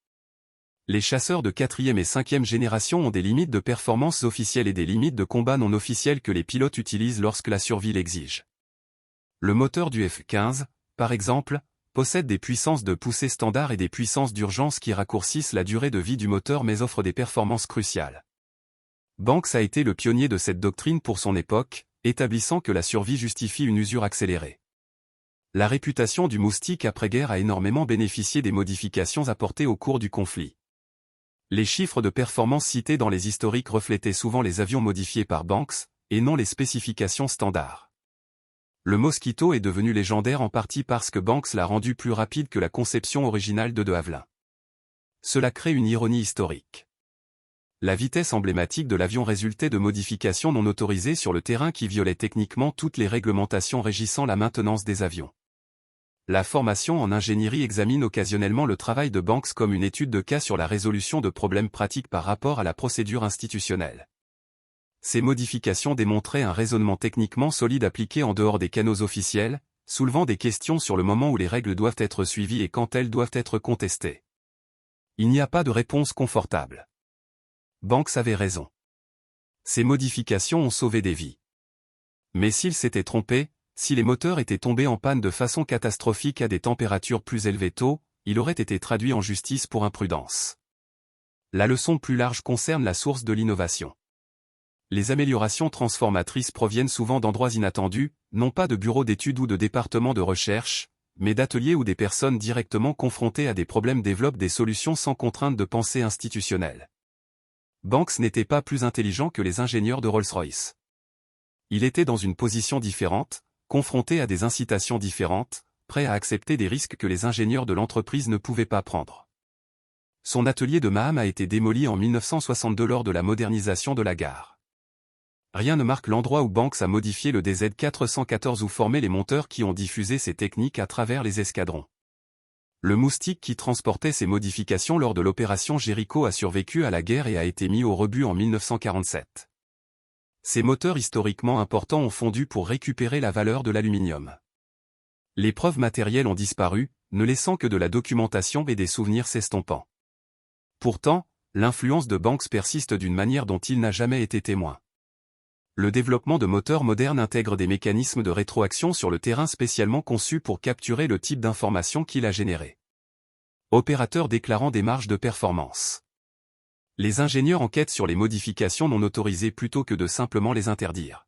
Les chasseurs de 4e et 5e génération ont des limites de performance officielles et des limites de combat non officielles que les pilotes utilisent lorsque la survie l'exige. Le moteur du F-15, par exemple, possède des puissances de poussée standard et des puissances d'urgence qui raccourcissent la durée de vie du moteur mais offrent des performances cruciales. Banks a été le pionnier de cette doctrine pour son époque, établissant que la survie justifie une usure accélérée. La réputation du moustique après-guerre a énormément bénéficié des modifications apportées au cours du conflit. Les chiffres de performance cités dans les historiques reflétaient souvent les avions modifiés par Banks, et non les spécifications standards. Le Mosquito est devenu légendaire en partie parce que Banks l'a rendu plus rapide que la conception originale de Havilland. Cela crée une ironie historique. La vitesse emblématique de l'avion résultait de modifications non autorisées sur le terrain qui violaient techniquement toutes les réglementations régissant la maintenance des avions. La formation en ingénierie examine occasionnellement le travail de Banks comme une étude de cas sur la résolution de problèmes pratiques par rapport à la procédure institutionnelle. Ces modifications démontraient un raisonnement techniquement solide appliqué en dehors des canaux officiels, soulevant des questions sur le moment où les règles doivent être suivies et quand elles doivent être contestées. Il n'y a pas de réponse confortable. Banks avait raison. Ces modifications ont sauvé des vies. Mais s'il s'était trompé, si les moteurs étaient tombés en panne de façon catastrophique à des températures plus élevées tôt, il aurait été traduit en justice pour imprudence. La leçon plus large concerne la source de l'innovation. Les améliorations transformatrices proviennent souvent d'endroits inattendus, non pas de bureaux d'études ou de départements de recherche, mais d'ateliers où des personnes directement confrontées à des problèmes développent des solutions sans contrainte de pensée institutionnelle. Banks n'était pas plus intelligent que les ingénieurs de Rolls-Royce. Il était dans une position différente, confronté à des incitations différentes, prêt à accepter des risques que les ingénieurs de l'entreprise ne pouvaient pas prendre. Son atelier de Maham a été démoli en 1962 lors de la modernisation de la gare. Rien ne marque l'endroit où Banks a modifié le DZ414 ou formé les monteurs qui ont diffusé ces techniques à travers les escadrons. Le Moustique qui transportait ces modifications lors de l'opération Jericho a survécu à la guerre et a été mis au rebut en 1947. Ces moteurs historiquement importants ont fondu pour récupérer la valeur de l'aluminium. Les preuves matérielles ont disparu, ne laissant que de la documentation et des souvenirs s'estompant. Pourtant, l'influence de Banks persiste d'une manière dont il n'a jamais été témoin. Le développement de moteurs modernes intègre des mécanismes de rétroaction sur le terrain spécialement conçus pour capturer le type d'information qu'il a généré. Opérateur déclarant des marges de performance. Les ingénieurs enquêtent sur les modifications non autorisées plutôt que de simplement les interdire.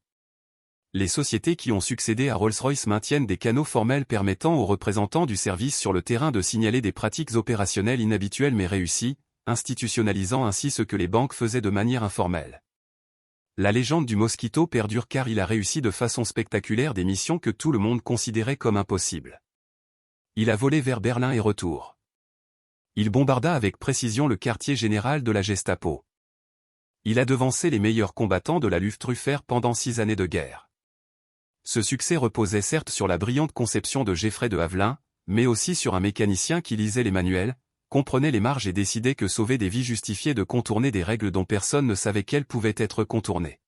Les sociétés qui ont succédé à Rolls-Royce maintiennent des canaux formels permettant aux représentants du service sur le terrain de signaler des pratiques opérationnelles inhabituelles mais réussies, institutionnalisant ainsi ce que les banques faisaient de manière informelle. La légende du Mosquito perdure car il a réussi de façon spectaculaire des missions que tout le monde considérait comme impossibles. Il a volé vers Berlin et retour. Il bombarda avec précision le quartier général de la Gestapo. Il a devancé les meilleurs combattants de la Luftwaffe pendant 6 années de guerre. Ce succès reposait certes sur la brillante conception de Geoffrey de Havilland, mais aussi sur un mécanicien qui lisait les manuels, comprenait les marges et décidait que sauver des vies justifiait de contourner des règles dont personne ne savait qu'elles pouvaient être contournées.